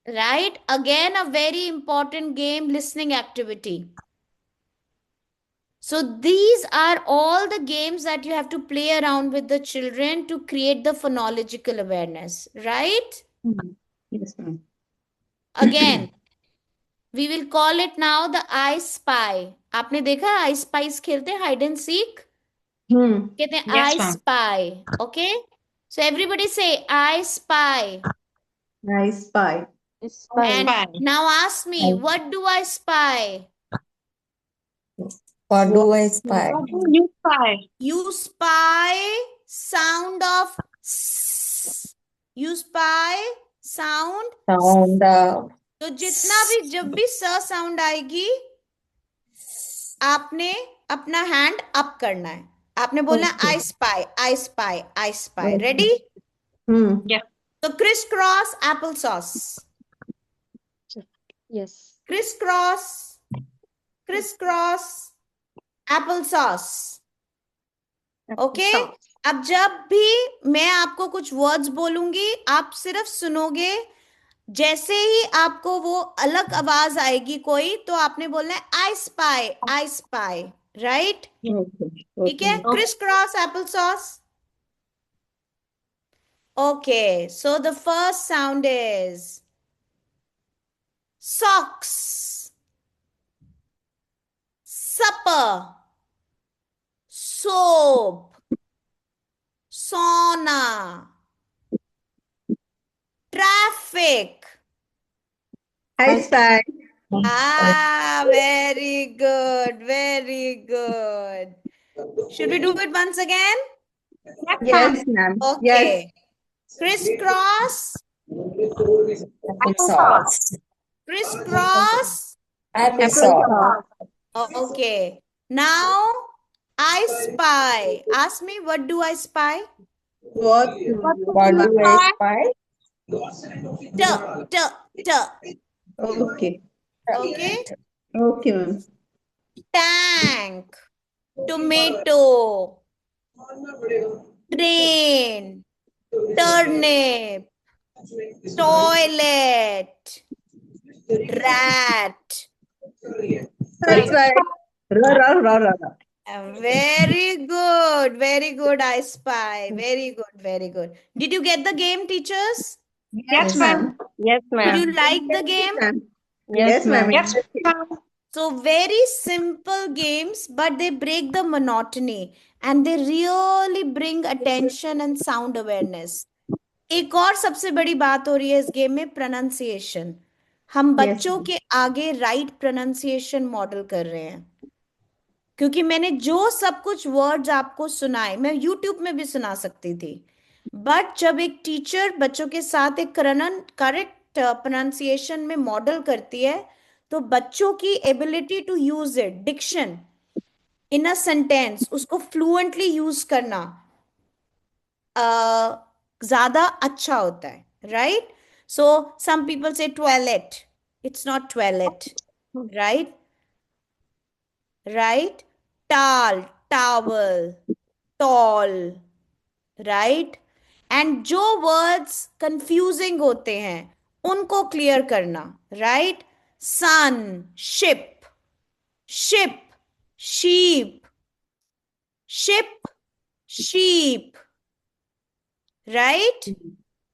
Right? Again, a very important game, listening activity. So these are all the games that you have to play around with the children to create the phonological awareness, right? Yes, ma'am. Again, we will call it now the I spy. आपने देखा I spies खेलते हैं, hide and seek? कहते हैं Yes, I ma'am. spy. Okay? So everybody say I spy. I spy. And Spy. now ask me, what do I spy? What do I spy? You spy. You spy sound of s. You spy sound. Sound of तो जितना भी, जब भी स sound आएगी, आपने अपना hand up करना है. आपने बोलना Okay. I spy, I spy, I spy. Okay. Ready? Yeah. तो criss cross Apple sauce. Yes. Criss cross Apple sauce. Okay? अब जब भी मैं आपको कुछ वर्ड्स बोलूंगी, आप सिर्फ सुनोगे. जैसे ही आपको वो अलग आवाज आएगी कोई, तो आपने बोलना है I spy, I spy. Right? Okay. ठीक है? Criss cross Apple sauce. Okay, so the first sound is socks, supper, soap, sauna, traffic, I spy. Ah, very good, very good. Should we do it once again? Yes, ma'am. Yes. Okay. Crisscross, Applesauce. crisscross. Applesauce. Okay. Now, I spy. Ask me, what do I spy? What? What do I spy? T, t, t. Okay. Okay. Okay, ma'am. Tank, tomato, train, turnip, toilet, rat. That's right. Ra, ra, ra, ra, ra. Very good, very good, I spy. Very good, very good. Did you get the game, teachers? Yes, ma'am. Yes, Did ma'am. you like the game? Ma'am. Yes, Yes, ma'am. ma'am. So very simple games, but they break the monotony and they really bring attention and sound awareness. एक और सबसे बड़ी बात हो रही है इस game में प्रोनाउंसिएशन. हम Yes, बच्चों के आगे राइट प्रोनाउंसिएशन मॉडल कर रहे हैं. क्योंकि मैंने जो सब कुछ वर्ड्स आपको सुनाए, मैं यूट्यूब में भी सुना सकती थी, बट जब एक टीचर बच्चों के साथ एक करेक्ट प्रोनाउंसिएशन में मॉडल करती है, तो बच्चों की ability to use it, diction in a sentence, उसको फ्लुएंटली यूज करना ज्यादा अच्छा होता है, right? So some people say toilet, it's not toilet, right? Right? Tall, towel, tall, right? And जो वर्ड्स कंफ्यूजिंग होते हैं उनको क्लियर करना, right? Sun, ship, ship, sheep, ship, sheep, right?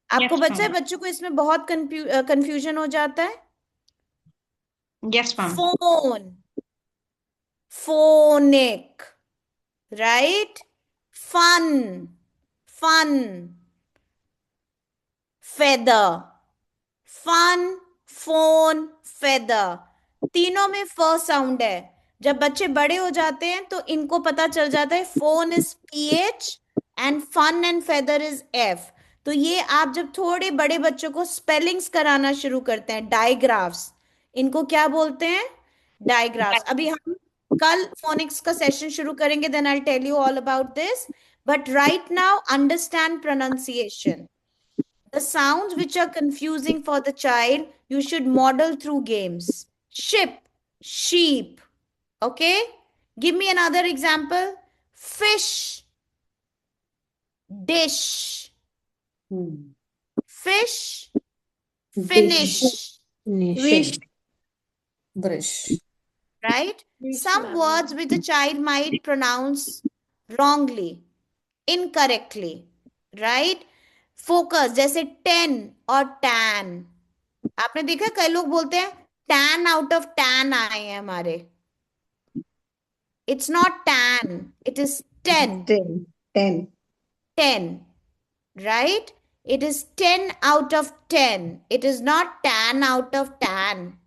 आपको Yes, बच्चा है, ma'am. बच्चों को इसमें बहुत कंफ्यूजन हो जाता है. Yes, ma'am. Phone, phonic, right? Fun, fun, feather, fun, phone, feather. तीनों में फ साउंड है. जब बच्चे बड़े हो जाते हैं तो इनको पता चल जाता है phone is PH and fun and feather is F. तो ये आप जब थोड़े बड़े बच्चों को स्पेलिंग्स कराना शुरू करते हैं, डायग्राफ्स, इनको क्या बोलते हैं? डायग्राफ्स. अभी हम कल फोनिक्स का सेशन शुरू करेंगे, then I tell you all about this. But right now understand pronunciation. The sounds which are confusing for the child, you should model through games. Ship, sheep. Okay? Give me another example. Fish, dish. Fish, finish. Wish. Brush. Right? Some words which the child might pronounce wrongly, incorrectly. Right? Focus, जैसे 10 और tan. आपने देखा कई लोग बोलते हैं tan out of tan आए हैं हमारे. It's not tan, it is 10. 10. 10. 10, right? It is 10 out of 10. It is not tan out of tan.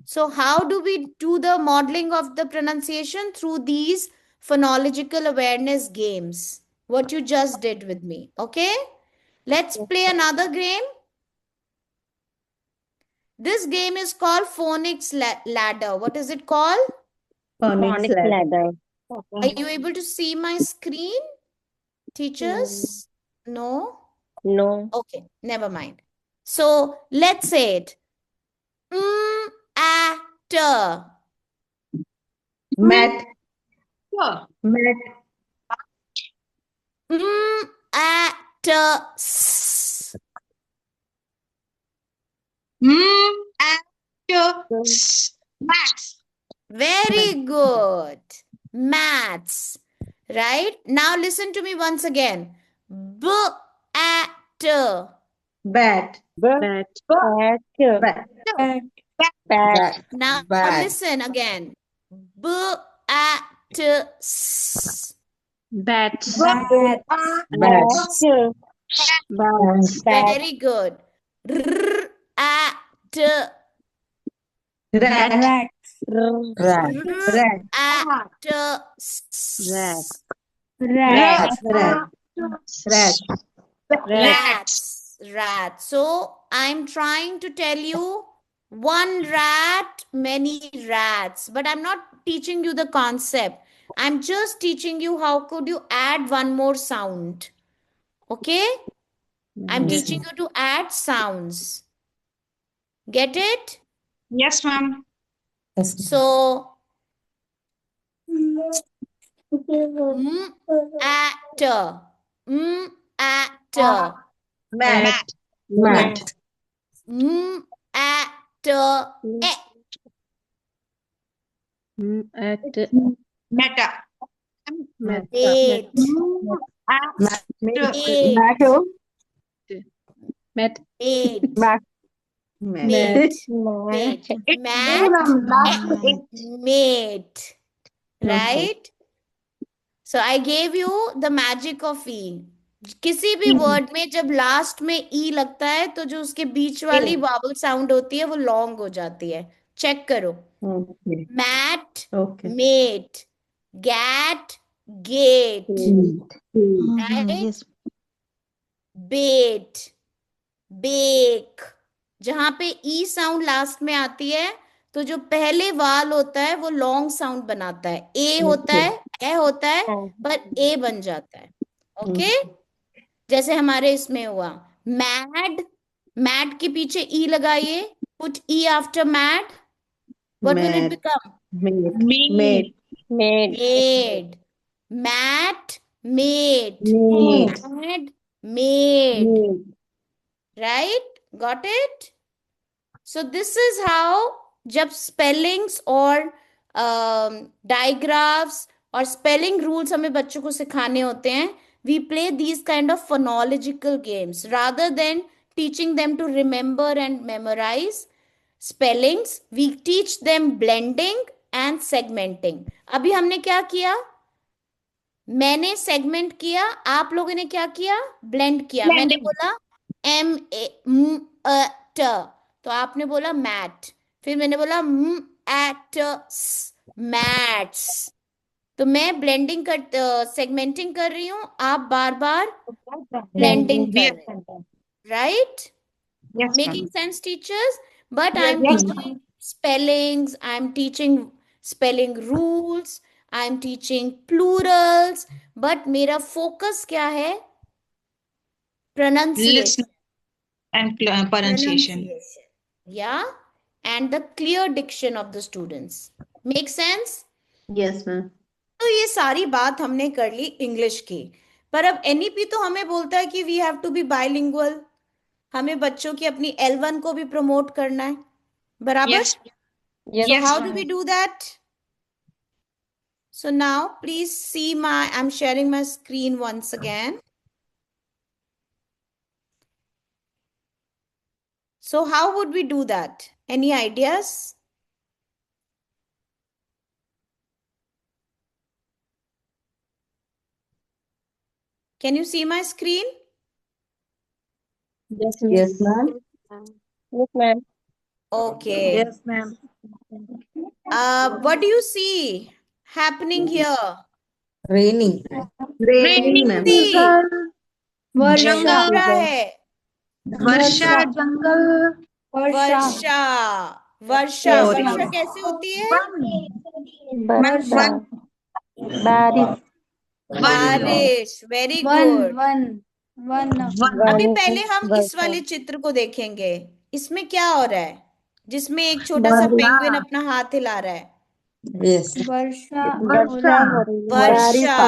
So how do we do the modeling of the pronunciation? Through these phonological awareness games, what you just did with me. Okay, let's play another game. This game is called phonics ladder. What is it called? Phonics ladder. Are you able to see my screen, teachers? No? No. Okay, never mind. So let's say it. At. Mat. Sure. Mat. At. Maths. Very good. Maths. Right? Now listen to me once again. At. Bat. Bat. Bat. Bat. Now Bat. listen again. At. Bat. Bat. Bat. Very good. At. Rat. Rat. Rat. Rat. Rat. Rat. Rat. Rat. So I'm trying to tell you one rat, many rats, but I'm not teaching you the concept. I'm just teaching you how could you add one more sound. Okay? I'm Yes, teaching you to add sounds. Get it? Yes, ma'am. Yes. So, at, at, Mat. Mat. at, e. At Meta. Eight. Mat. Eight. Met. Eight. Mat. Mate. Mate. Mate. Right? So I gave you the magic of E. किसी भी word में जब last में ई लगता है तो जो उसके बीच वाली वावल साउंड होती है वो लॉन्ग हो जाती है. चेक करो. Okay. Mat, Okay. Mate, gat, get, right. Yes. Bet, bake. जहां पे ई साउंड लास्ट में आती है तो जो पहले वाल होता है वो लॉन्ग साउंड बनाता है. ए होता है, ए होता है, पर ए बन जाता है. ओके. जैसे हमारे इसमें हुआ मैड. मैड के पीछे ई लगाइए. Put E after mad. What will it Mad. Become? Made. Made. Mat, made. Made. Mad, made. Right? Got it? So this is how जब spellings और digraphs और spelling rules हमें बच्चों को सिखाने होते हैं, we play these kind of phonological games rather than teaching them to remember and memorize spellings. We teach them blending and segmenting. अभी हमने क्या किया? मैंने सेगमेंट किया, आप लोगों ने क्या किया? ब्लेंड किया. मैंने बोला ट, तो आपने बोला मैट. फिर मैंने बोला एट, मैट्स. तो मैं ब्लेंडिंग कर सेगमेंटिंग कर रही हूं, आप बार बार ब्लेंडिंग कर रहे हैं. Right? Yes, Making ma'am. sense, teachers? But I'm Yes, teaching spellings, I'm teaching spelling rules, I'm teaching plurals, but मेरा focus क्या है? Pronunciation. Listen and pronunciation. Yeah, and the clear diction of the students. Make sense? Yes, ma'am. तो ये सारी बात हमने कर ली English की. पर अब एनईपी तो हमें बोलता है कि we have to be bilingual. हमें बच्चों की अपनी L1 को भी प्रमोट करना है. बराबर? Yes. So Yes, how do ma'am. we do that? So now please see I'm sharing my screen once again. So how would we do that? Any ideas? Can you see my screen? Yes, ma'am. Yes, ma'am. Okay. Yes, ma'am. What do you see happening here? Raining. Raining, ma'am. See, वर्षा. हो रहा है. Varsha. वर्षा. वर्षा. वर्षा. Yes, वर्षा ma'am. कैसे होती है? वर्षा. बारिश. Very one. good. One. अभी पहले हम इस वाले चित्र को देखेंगे. इसमें क्या हो रहा है? जिसमें एक छोटा सा पेंगुइन अपना हाथ हिला रहा है. Yes. वर्षा. वर्षा.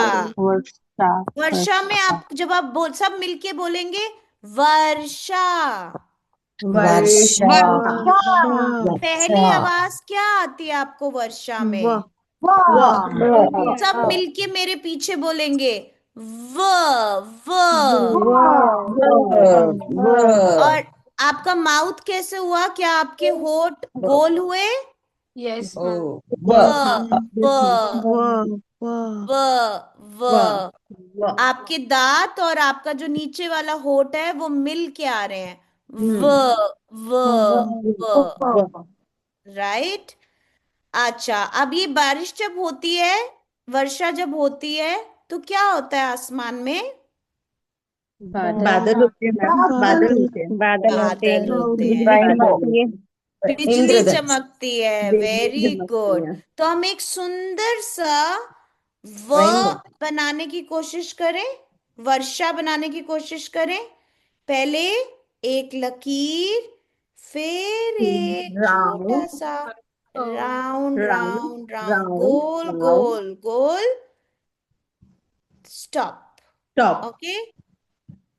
वर्षा में आप जब आप सब मिलके बोलेंगे वर्षा. Varsha. पहली आवाज क्या आती है आपको वर्षा में? सब मिलके मेरे पीछे बोलेंगे व. और आपका माउथ कैसे हुआ? क्या आपके होठ गोल हुए? Yes. Oh. आपके दांत और आपका जो नीचे वाला होठ है वो मिल के आ रहे हैं. व व व राइट। अच्छा, अब ये बारिश जब होती है, वर्षा जब होती है, तो क्या होता है आसमान में? बादल होते हैं मैम, बादल होते हैं। बादल होते हैं, बिजली चमकती है। बिजली इंद्रधनुष। चमकती है, वेरी बिजली चमकती गुड। है। तो हम एक सुंदर सा व रेनबो। बनाने की कोशिश करें, वर्षा बनाने की कोशिश करें। पहले एक लकीर, फिर एक छोटा राउंड सा round round round round, round गोल राउंड गोल गोल, स्टॉप। टॉप। ओके।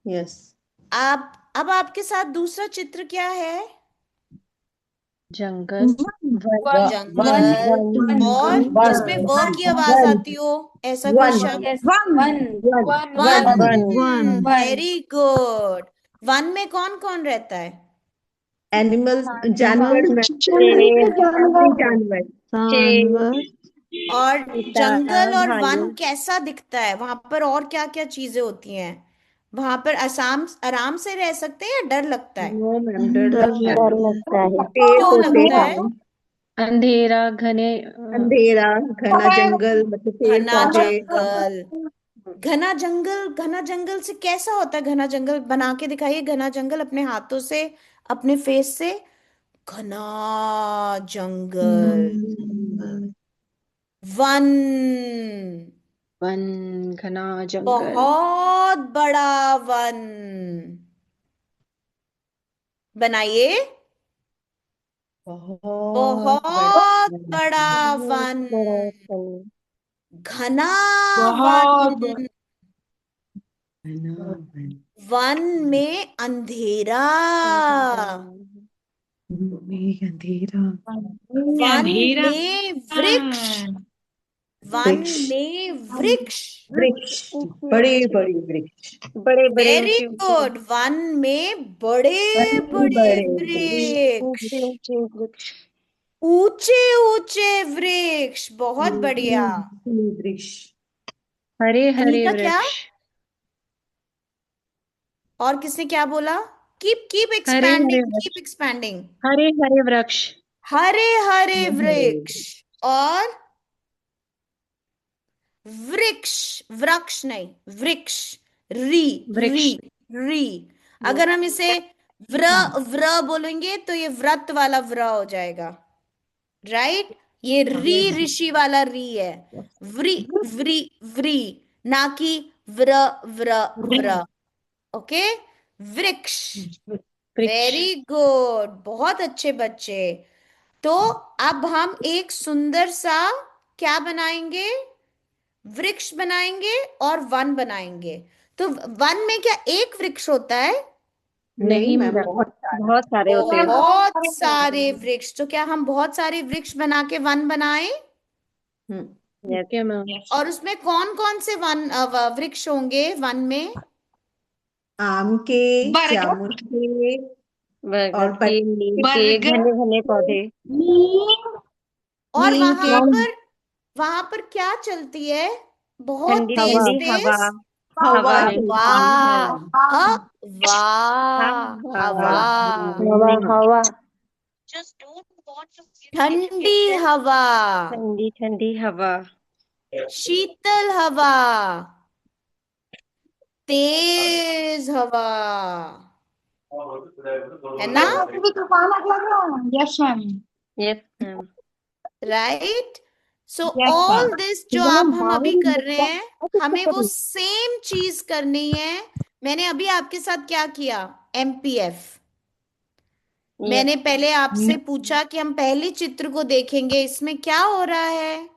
यस। आप अब आपके साथ दूसरा चित्र क्या है? जंगल। वन जंगल। और वन जिसमें व की आवाज वन आती हो, ऐसा कोई वन शब्द? Yes one one one one. One very good. One में कौन कौन रहता है? एनिमल्स, जानवर में जंगली जानवर। और जंगल और भालू। वन कैसा दिखता है? वहां पर और क्या क्या चीजें होती हैं? वहां पर आसाम आराम से रह सकते हैं या डर लगता है? नो मैम, डर लगता है। लगता है। पेड़ क्यों होते लगता है? हैं। अंधेरा घने अंधेरा, घना जंगल, मतलब पेड़ घना पौधे। जंगल। घना जंगल, घना जंगल से कैसा होता है? घना जंगल बना के दिखाइए, घना जंगल अपने हाथों से, अपने फेस से। घना जंगल। वन। वन। घना जंगल। बहुत बड़ा वन। बनाइए। बहुत बहुत बड़ा। बड़ा वन। बड़ा वन। घना बहुत वन। घना वन में अंधेरा। में अंधेरा। वन अंधेरा। में वृक्ष। वन वृक्ष। में वृक्ष। वृक्ष, बड़े बड़े वृक्ष। बड़े बड़े वेरी ऊंचे ऊंचे। गुड। वन में बड़े बड़े बड़े बड़े वृक्ष। वृक्ष। ऊंचे ऊंचे वृक्ष। ऊंचे ऊंचे वृक्ष। बहुत बढ़िया। वृक्ष। हरे हरे अनीता क्या? वृक्ष। और किसने क्या बोला? Keep keep Hare Hare expanding, keep वृक्ष। एक्सपैंडिंग। हरे हरे वृक्ष। हरे हरे हरे हरे वृक्ष। और वृक्ष, वृक्ष नहीं, वृक्ष। री री वृक्ष। री। अगर हम इसे व्र व्र बोलेंगे तो ये व्रत वाला व्र हो जाएगा, राइट? ये री ऋषि वाला री है। व्री व्री व्री, ना कि व्र व्र व्र। ओके। वृक्ष। वृक्ष। वेरी गुड, बहुत अच्छे बच्चे। तो अब हम एक सुंदर सा क्या बनाएंगे? वृक्ष बनाएंगे और वन बनाएंगे। तो वन में क्या एक वृक्ष होता है? नहीं नहीं मैम, मैम, बहुत सारे। बहुत सारे होते हैं। बहुत सारे वृक्ष। तो क्या हम बहुत सारे वृक्ष बना के वन बनाएं? क्या मैम? और उसमें कौन कौन से वृक्ष होंगे वन में? आम के, बरगद। जामुन के और बरगद के, नीम के, बरगद। घने घने पौधे। और नीम के। वहां पर क्या चलती है? बहुत ठंडी तेज ठंडी हवा। तेज हवा हवा चलती हवा। है। हवा। हवा। हवा। हवा। ठंडी हवा। ठंडी ठंडी हवा। शीतल हवा। तेज हवा। है ना? Yes ma'am. Yes ma'am. Right. So yes ma'am. All this जो आप हम अभी कर रहे हैं, हमें वो सेम चीज करनी है। मैंने अभी आपके साथ क्या किया? एमपीएफ। मैंने पहले आपसे पूछा कि हम पहले चित्र को देखेंगे, इसमें क्या हो रहा है?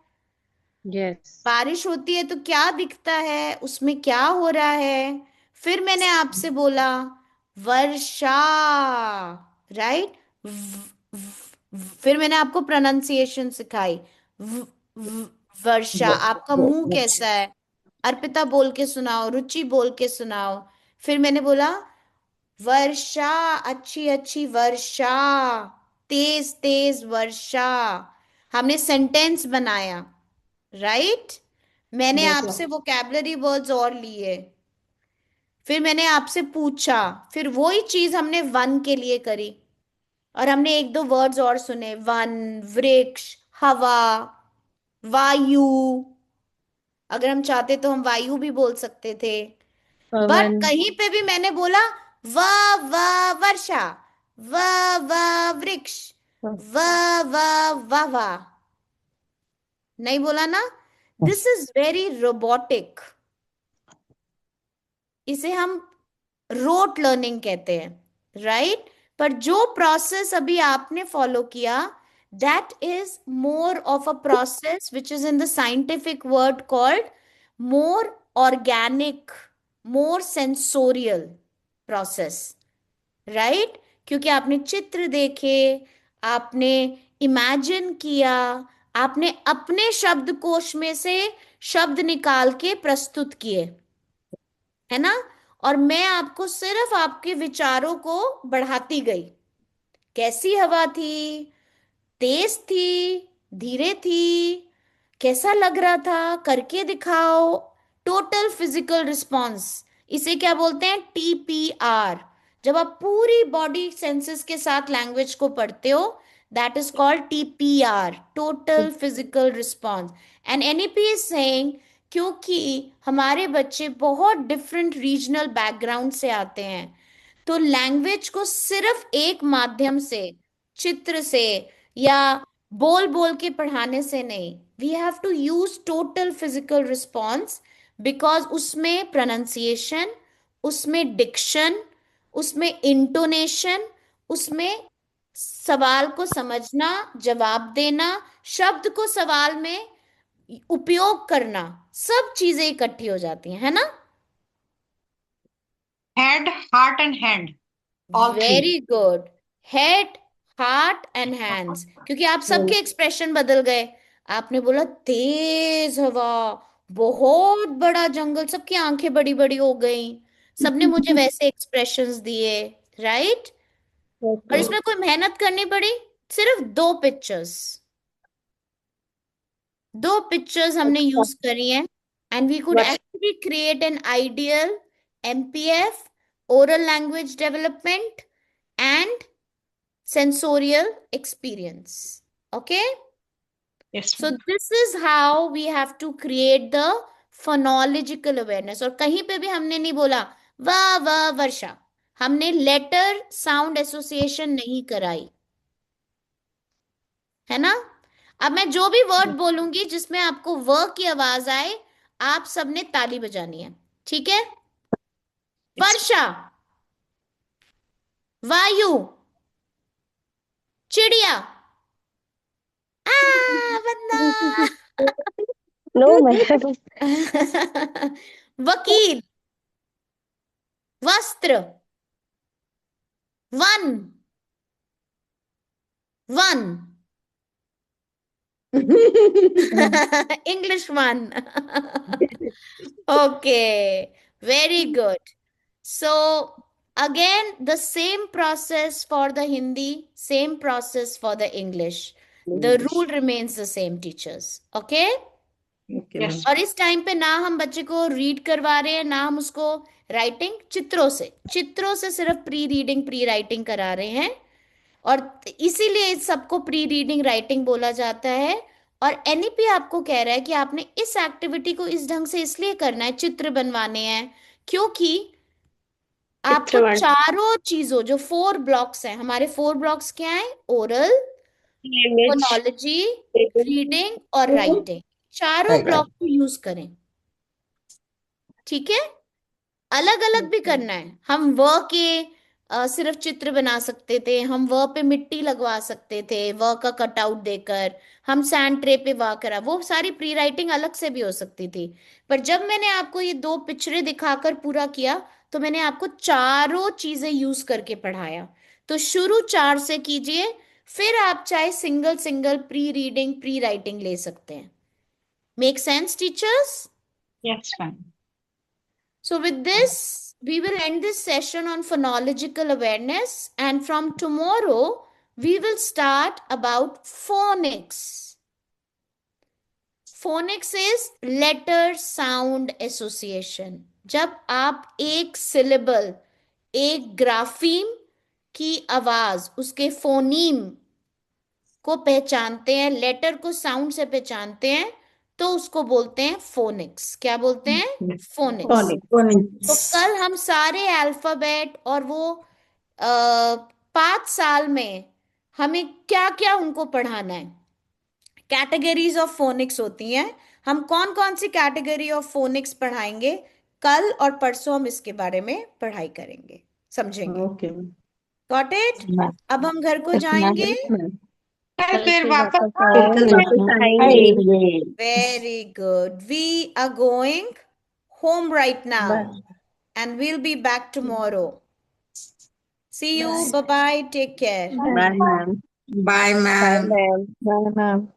यस। बारिश होती है तो क्या दिखता है, उसमें क्या हो रहा है? फिर मैंने आपसे बोला वर्षा, राइट? फिर मैंने आपको प्रोनाउंसिएशन सिखाई। व- वर्षा। आपका मुंह कैसा है? अर्पिता बोल के सुनाओ, रुचि बोल के सुनाओ। फिर मैंने बोला वर्षा, अच्छी अच्छी वर्षा, तेज तेज वर्षा। हमने सेंटेंस बनाया, राइट? मैंने यस। आपसे वोकैबुलरी वर्ड्स और लिए। फिर मैंने आपसे पूछा, फिर वही चीज हमने वन के लिए करी, और हमने एक दो वर्ड्स और सुने, वन, वृक्ष, हवा, वायु। अगर हम चाहते तो हम वायु भी बोल सकते थे, बट पवन। कहीं पे भी मैंने बोला वाह वाह वर्षा, वाह वाह वृक्ष, वाह वाह वाह वाह, नहीं बोला ना। दिस इज वेरी रोबोटिक, इसे हम रोट लर्निंग कहते हैं, राइट। पर जो प्रोसेस अभी आपने फॉलो किया, that is more of a process which is in the scientific word called more organic, more sensorial process, right. क्योंकि आपने चित्र देखे, आपने इमेजिन किया, आपने अपने शब्दकोश में से शब्द निकाल के प्रस्तुत किए, है ना। और मैं आपको सिर्फ आपके विचारों को बढ़ाती गई। कैसी हवा थी, तेज थी, धीरे थी, कैसा लग रहा था, करके दिखाओ। टोटल फिजिकल रिस्पॉन्स, इसे क्या बोलते हैं, TPR। जब आप पूरी बॉडी सेंसेस के साथ लैंग्वेज को पढ़ते हो, that is called TPR, total physical response. And NEP is saying, क्योंकि हमारे बच्चे बहुत डिफरेंट रीजनल बैकग्राउंड से आते हैं, तो लैंग्वेज को सिर्फ एक माध्यम से, चित्र से या बोल बोल के पढ़ाने से नहीं, we have to use total physical response, because उसमें प्रोनाउंसिएशन, उसमें डिक्शन, उसमें इंटोनेशन, उसमें सवाल को समझना, जवाब देना, शब्द को सवाल में उपयोग करना, सब चीजें इकट्ठी हो जाती हैं, है ना। Head, heart, and hand. All three. Very good. Head, heart and hands, क्योंकि आप सबके एक्सप्रेशन बदल गए। आपने बोला तेज हवा, बहुत बड़ा जंगल, सबकी आंखें बड़ी बड़ी हो गई, सबने मुझे वैसे एक्सप्रेशंस दिए, राइट। और इसमें कोई मेहनत करनी पड़ी, सिर्फ दो पिक्चर्स हमने यूज करी हैं, and we could actually create an ideal MPF, oral language development, and sensorial experience. Okay, Yes, so ma'am. this is how we have to create the phonological awareness। और कहीं पे भी हमने नहीं बोला वाह वाह वर्षा, हमने लेटर साउंड एसोसिएशन नहीं कराई, है ना। अब मैं जो भी वर्ड बोलूंगी जिसमें आपको व की आवाज आए, आप सबने ताली बजानी है, ठीक है। वर्षा, वायु, चिड़िया, बंदा, No, madam. वकील, वस्त्र, one, one, English one. Okay, very good. So again, the same process for the Hindi, same process for the English. The rule remains the same, teachers. Okay? Yes. और इस टाइम पे ना हम बच्चे को read करवा रहे हैं, ना हम उसको राइटिंग, चित्रों से सिर्फ प्री रीडिंग प्री राइटिंग करा रहे हैं। और इसीलिए इस सबको प्री रीडिंग राइटिंग बोला जाता है। और NEP आपको कह रहा है कि आपने इस एक्टिविटी को इस ढंग से इसलिए करना है, चित्र बनवाने हैं, क्योंकि आपको चारों चीजों, जो 4 ब्लॉक्स हैं, हमारे 4 ब्लॉक्स क्या हैं, ओरल, फोनोलॉजी, रीडिंग और राइटिंग, चारों ब्लॉक को यूज करें, ठीक है। अलग अलग भी करना है। हम व के सिर्फ चित्र बना सकते थे, हम व पे मिट्टी लगवा सकते थे, व का कटआउट देकर, हम सैंड ट्रे पे व करा, वो सारी प्री राइटिंग अलग से भी हो सकती थी। पर जब मैंने आपको ये 2 पिक्चरें दिखाकर पूरा किया, तो मैंने आपको चारों चीजें यूज करके पढ़ाया। तो शुरू 4 से कीजिए, फिर आप चाहे single single pre reading pre writing ले सकते हैं। Make sense, teachers? Yes, ma'am. So with this, we will end this session on phonological awareness, and from tomorrow we will start about phonics. Phonics is letter sound association. जब आप एक syllable, एक ग्राफीम की आवाज, उसके फोनीम को पहचानते हैं, लेटर को साउंड से पहचानते हैं, तो उसको बोलते हैं फोनिक्स। क्या बोलते हैं? फोनिक्स। तो कल हम सारे अल्फाबेट और वो 5 साल में हमें क्या क्या उनको पढ़ाना है, कैटेगरीज ऑफ फोनिक्स होती हैं, हम कौन कौन सी कैटेगरी ऑफ फोनिक्स पढ़ाएंगे, कल और परसों हम इसके बारे में पढ़ाई करेंगे, समझेंगे। Okay. Got it? अब हम घर को जाएंगे। कल फिर वापस फिर कल वापस आएंगे। Very good. We are going home right now and we'll be back tomorrow. See you. Bye bye. Take care. Bye, ma'am. Bye, Bye, ma'am. ma'am. Bye, ma'am.